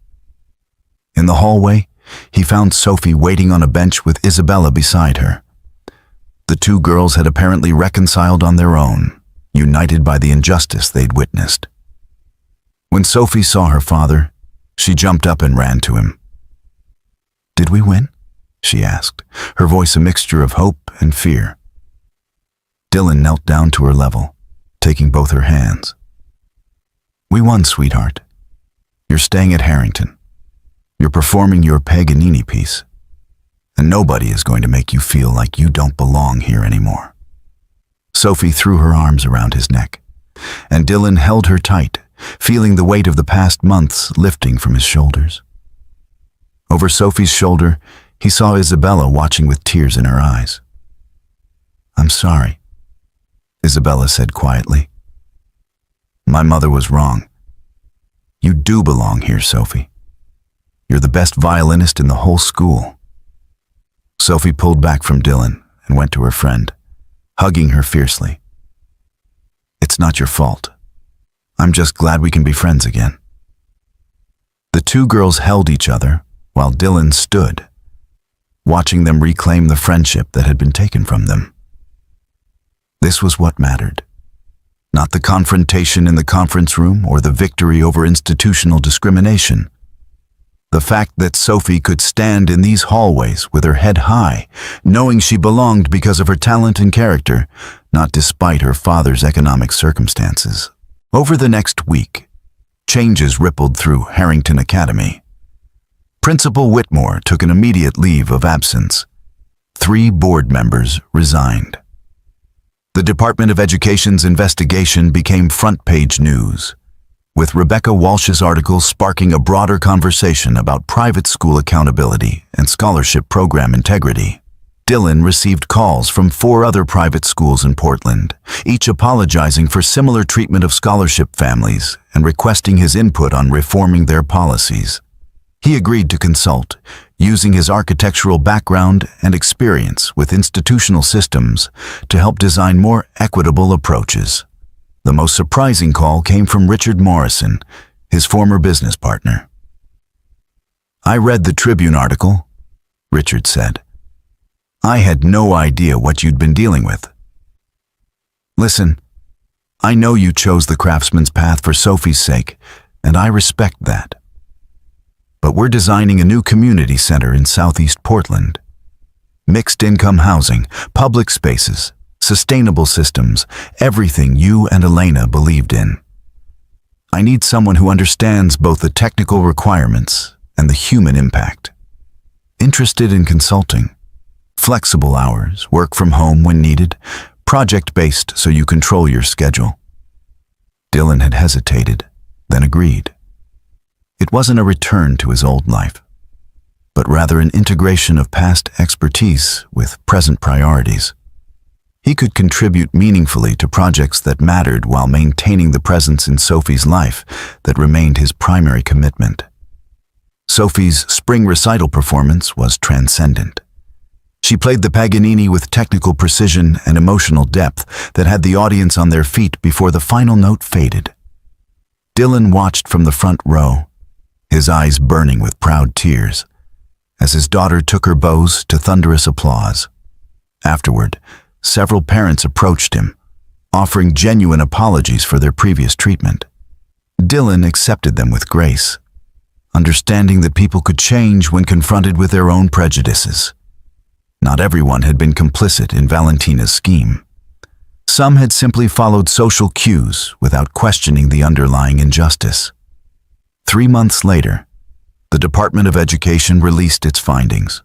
In the hallway, he found Sophie waiting on a bench with Isabella beside her. The two girls had apparently reconciled on their own, united by the injustice they'd witnessed. When Sophie saw her father, she jumped up and ran to him. "Did we win?" she asked, her voice a mixture of hope and fear. Dylan knelt down to her level, taking both her hands. "We won, sweetheart. You're staying at Harrington. You're performing your Paganini piece. And nobody is going to make you feel like you don't belong here anymore." Sophie threw her arms around his neck, and Dylan held her tight, feeling the weight of the past months lifting from his shoulders. Over Sophie's shoulder, he saw Isabella watching with tears in her eyes. "I'm sorry," Isabella said quietly. "My mother was wrong. You do belong here, Sophie. You're the best violinist in the whole school." Sophie pulled back from Dylan and went to her friend, hugging her fiercely. "It's not your fault. I'm just glad we can be friends again." The two girls held each other while Dylan stood, watching them reclaim the friendship that had been taken from them. This was what mattered. Not the confrontation in the conference room or the victory over institutional discrimination. The fact that Sophie could stand in these hallways with her head high, knowing she belonged because of her talent and character, not despite her father's economic circumstances. Over the next week, changes rippled through Harrington Academy. Principal Whitmore took an immediate leave of absence. 3 board members resigned. The Department of Education's investigation became front-page news, with Rebecca Walsh's article sparking a broader conversation about private school accountability and scholarship program integrity. Dylan received calls from 4 other private schools in Portland, each apologizing for similar treatment of scholarship families and requesting his input on reforming their policies. He agreed to consult, using his architectural background and experience with institutional systems to help design more equitable approaches. The most surprising call came from Richard Morrison, his former business partner. "I read the Tribune article," Richard said. "I had no idea what you'd been dealing with. Listen, I know you chose the craftsman's path for Sophie's sake, and I respect that. But we're designing a new community center in Southeast Portland. Mixed-income housing, public spaces, sustainable systems, everything you and Elena believed in. I need someone who understands both the technical requirements and the human impact. Interested in consulting, flexible hours, work from home when needed, project-based so you control your schedule." Dylan had hesitated, then agreed. It wasn't a return to his old life, but rather an integration of past expertise with present priorities. He could contribute meaningfully to projects that mattered while maintaining the presence in Sophie's life that remained his primary commitment. Sophie's spring recital performance was transcendent. She played the Paganini with technical precision and emotional depth that had the audience on their feet before the final note faded. Dylan watched from the front row, his eyes burning with proud tears, as his daughter took her bows to thunderous applause. Afterward, several parents approached him, offering genuine apologies for their previous treatment. Dylan accepted them with grace, understanding that people could change when confronted with their own prejudices. Not everyone had been complicit in Valentina's scheme. Some had simply followed social cues without questioning the underlying injustice. 3 months later, the Department of Education released its findings.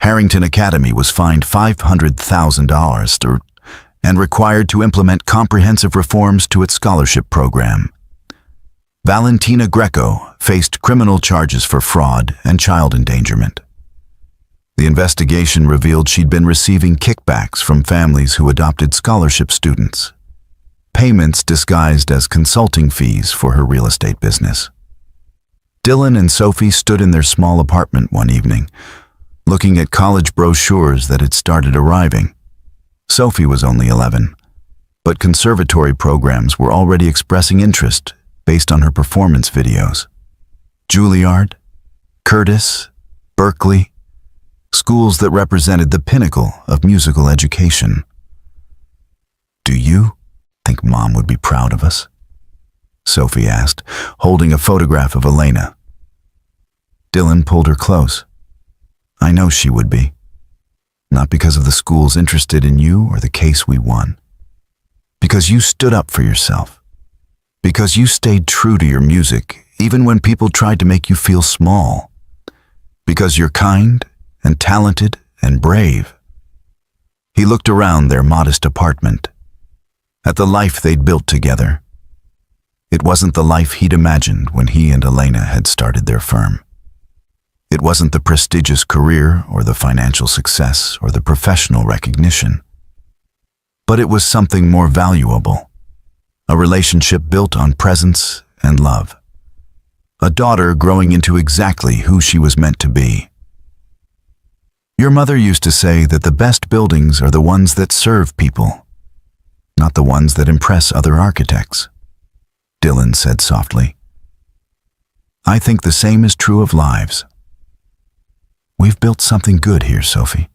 Harrington Academy was fined $500,000 and required to implement comprehensive reforms to its scholarship program. Valentina Greco faced criminal charges for fraud and child endangerment. The investigation revealed she'd been receiving kickbacks from families who adopted scholarship students, payments disguised as consulting fees for her real estate business. Dylan and Sophie stood in their small apartment one evening, looking at college brochures that had started arriving. Sophie was only 11, but conservatory programs were already expressing interest based on her performance videos. Juilliard, Curtis, Berkeley, schools that represented the pinnacle of musical education. "Do you think Mom would be proud of us?" Sophie asked, holding a photograph of Elena. Dylan pulled her close. "I know she would be. Not because of the schools interested in you or the case we won. Because you stood up for yourself. Because you stayed true to your music, even when people tried to make you feel small. Because you're kind and talented and brave." He looked around their modest apartment, at the life they'd built together. It wasn't the life he'd imagined when he and Elena had started their firm. It wasn't the prestigious career or the financial success or the professional recognition. But it was something more valuable, a relationship built on presence and love. A daughter growing into exactly who she was meant to be. "Your mother used to say that the best buildings are the ones that serve people, not the ones that impress other architects," Dylan said softly. "I think the same is true of lives. We've built something good here, Sophie.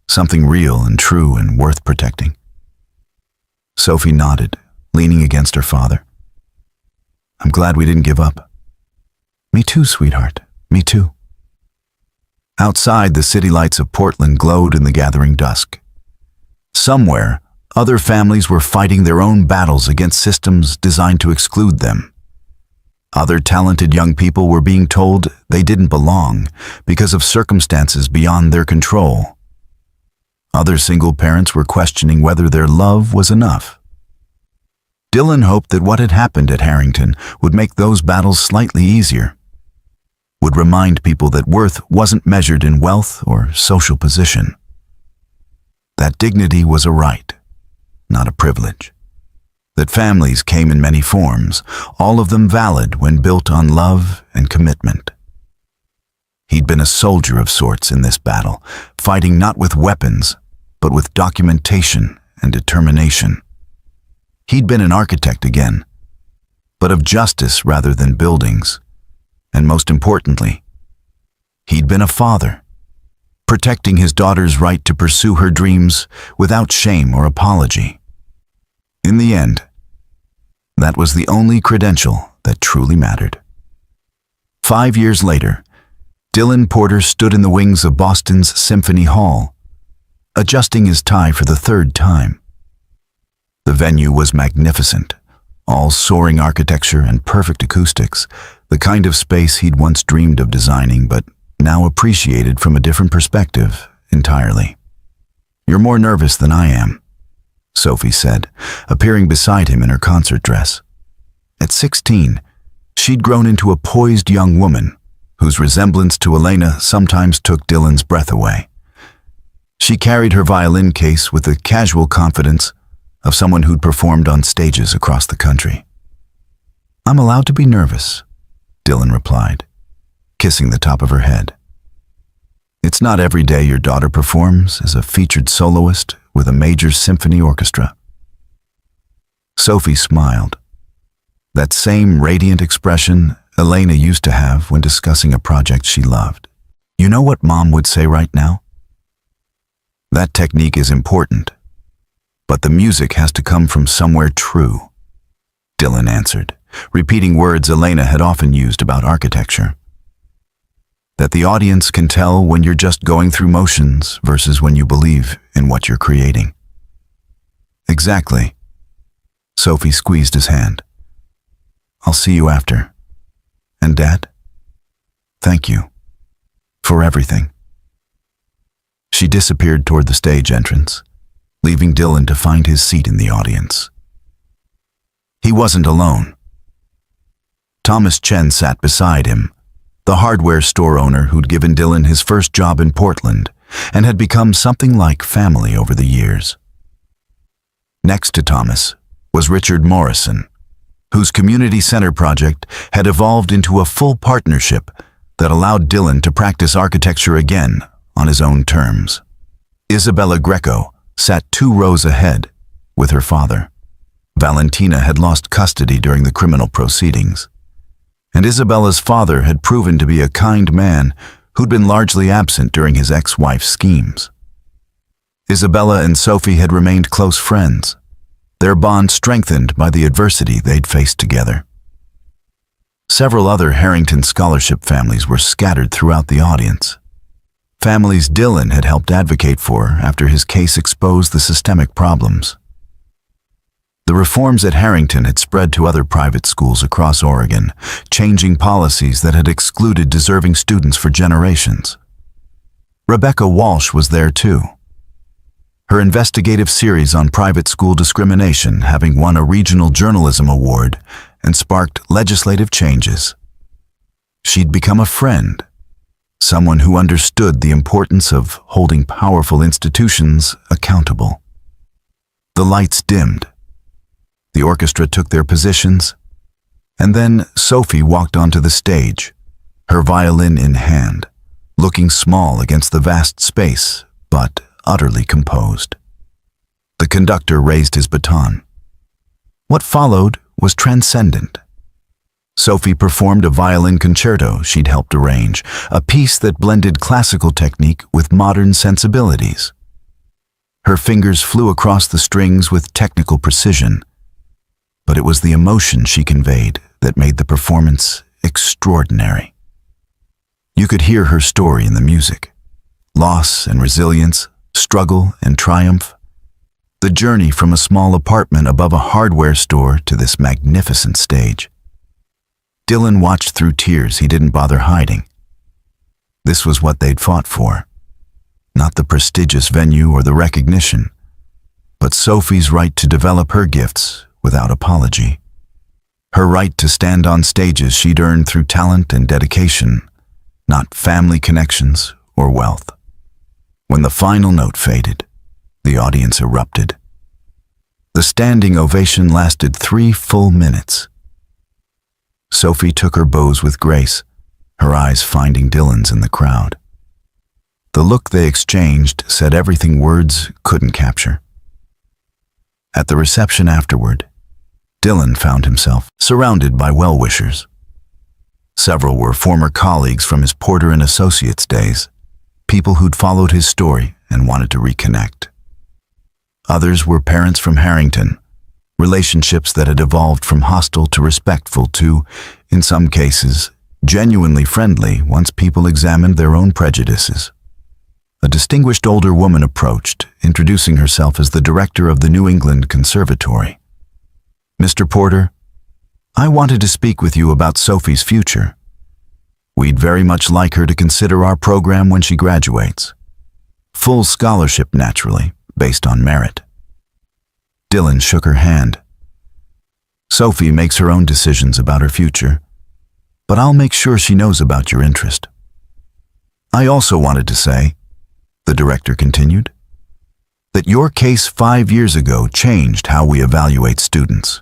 Something real and true and worth protecting." Sophie nodded, leaning against her father. "I'm glad we didn't give up." "Me too, sweetheart. Me too." Outside, the city lights of Portland glowed in the gathering dusk. Somewhere, other families were fighting their own battles against systems designed to exclude them. Other talented young people were being told they didn't belong because of circumstances beyond their control. Other single parents were questioning whether their love was enough. Dylan hoped that what had happened at Harrington would make those battles slightly easier, would remind people that worth wasn't measured in wealth or social position. That dignity was a right, not a privilege. That families came in many forms, all of them valid when built on love and commitment. He'd been a soldier of sorts in this battle, fighting not with weapons, but with documentation and determination. He'd been an architect again, but of justice rather than buildings. And most importantly, he'd been a father, protecting his daughter's right to pursue her dreams without shame or apology. In the end, that was the only credential that truly mattered. 5 years later, Dylan Porter stood in the wings of Boston's Symphony Hall, adjusting his tie for the 3rd time. The venue was magnificent, all soaring architecture and perfect acoustics, the kind of space he'd once dreamed of designing but now appreciated from a different perspective entirely. "You're more nervous than I am," Sophie said, appearing beside him in her concert dress. At 16, she'd grown into a poised young woman whose resemblance to Elena sometimes took Dylan's breath away. She carried her violin case with the casual confidence of someone who'd performed on stages across the country. "I'm allowed to be nervous," Dylan replied, kissing the top of her head. "It's not every day your daughter performs as a featured soloist with a major symphony orchestra." Sophie smiled. That same radiant expression Elena used to have when discussing a project she loved. "You know what Mom would say right now?" That technique is important, but the music has to come from somewhere true, Dylan answered, repeating words Elena had often used about architecture. That the audience can tell when you're just going through motions versus when you believe in what you're creating. Exactly. Sophie squeezed his hand. I'll see you after. And Dad? Thank you. For everything. She disappeared toward the stage entrance, leaving Dylan to find his seat in the audience. He wasn't alone. Thomas Chen sat beside him, the hardware store owner who'd given Dylan his first job in Portland and had become something like family over the years. Next to Thomas was Richard Morrison, whose community center project had evolved into a full partnership that allowed Dylan to practice architecture again on his own terms. Isabella Greco sat 2 rows ahead with her father. Valentina had lost custody during the criminal proceedings, and Isabella's father had proven to be a kind man who'd been largely absent during his ex-wife's schemes. Isabella and Sophie had remained close friends, their bond strengthened by the adversity they'd faced together. Several other Harrington Scholarship families were scattered throughout the audience. Families Dylan had helped advocate for after his case exposed the systemic problems. The reforms at Harrington had spread to other private schools across Oregon, changing policies that had excluded deserving students for generations. Rebecca Walsh was there too, her investigative series on private school discrimination having won a regional journalism award and sparked legislative changes. She'd become a friend, someone who understood the importance of holding powerful institutions accountable. The lights dimmed. The orchestra took their positions, and then Sophie walked onto the stage, her violin in hand, looking small against the vast space, but utterly composed. The conductor raised his baton. What followed was transcendent. Sophie performed a violin concerto she'd helped arrange, a piece that blended classical technique with modern sensibilities. Her fingers flew across the strings with technical precision, but it was the emotion she conveyed that made the performance extraordinary. You could hear her story in the music. Loss and resilience, struggle and triumph. The journey from a small apartment above a hardware store to this magnificent stage. Dylan watched through tears he didn't bother hiding. This was what they'd fought for. Not the prestigious venue or the recognition, but Sophie's right to develop her gifts without apology. Her right to stand on stages she'd earned through talent and dedication, not family connections or wealth. When the final note faded, the audience erupted. The standing ovation lasted 3 full minutes. Sophie took her bows with grace, her eyes finding Dylan's in the crowd. The look they exchanged said everything words couldn't capture. At the reception afterward, Dylan found himself surrounded by well-wishers. Several were former colleagues from his Porter and Associates days, people who'd followed his story and wanted to reconnect. Others were parents from Harrington, relationships that had evolved from hostile to respectful to, in some cases, genuinely friendly once people examined their own prejudices. A distinguished older woman approached, introducing herself as the director of the New England Conservatory. Mr. Porter, I wanted to speak with you about Sophie's future. We'd very much like her to consider our program when she graduates. Full scholarship, naturally, based on merit. Dylan shook her hand. Sophie makes her own decisions about her future, but I'll make sure she knows about your interest. I also wanted to say, the director continued, that your case 5 years ago changed how we evaluate students.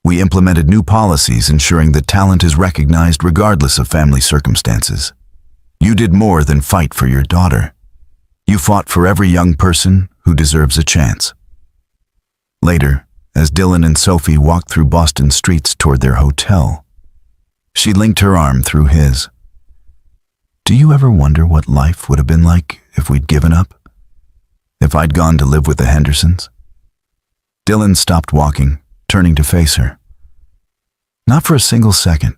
We implemented new policies ensuring that talent is recognized regardless of family circumstances. You did more than fight for your daughter. You fought for every young person who deserves a chance. Later, as Dylan and Sophie walked through Boston streets toward their hotel, she linked her arm through his. Do you ever wonder what life would have been like if we'd given up? if I'd gone to live with the Hendersons? Dylan stopped walking, turning to face her. Not for a single second.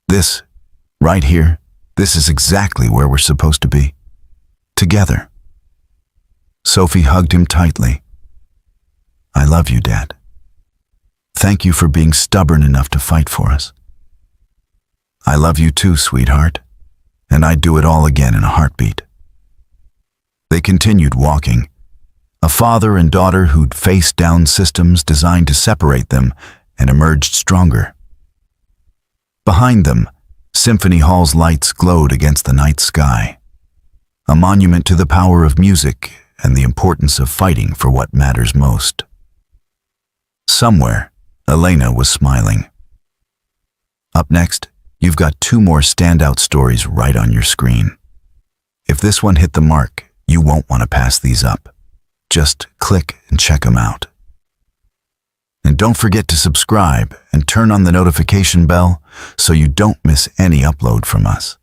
This, right here, this is exactly where we're supposed to be. Together. Sophie hugged him tightly. I love you, Dad. Thank you for being stubborn enough to fight for us. I love you too, sweetheart, and I'd do it all again in a heartbeat. They continued walking, a father and daughter who'd faced down systems designed to separate them and emerged stronger. Behind them, Symphony Hall's lights glowed against the night sky, a monument to the power of music and the importance of fighting for what matters most. Somewhere, Elena was smiling. Up next, you've got 2 more standout stories right on your screen. If this one hit the mark, you won't want to pass these up. Just click and check them out. And don't forget to subscribe and turn on the notification bell so you don't miss any upload from us.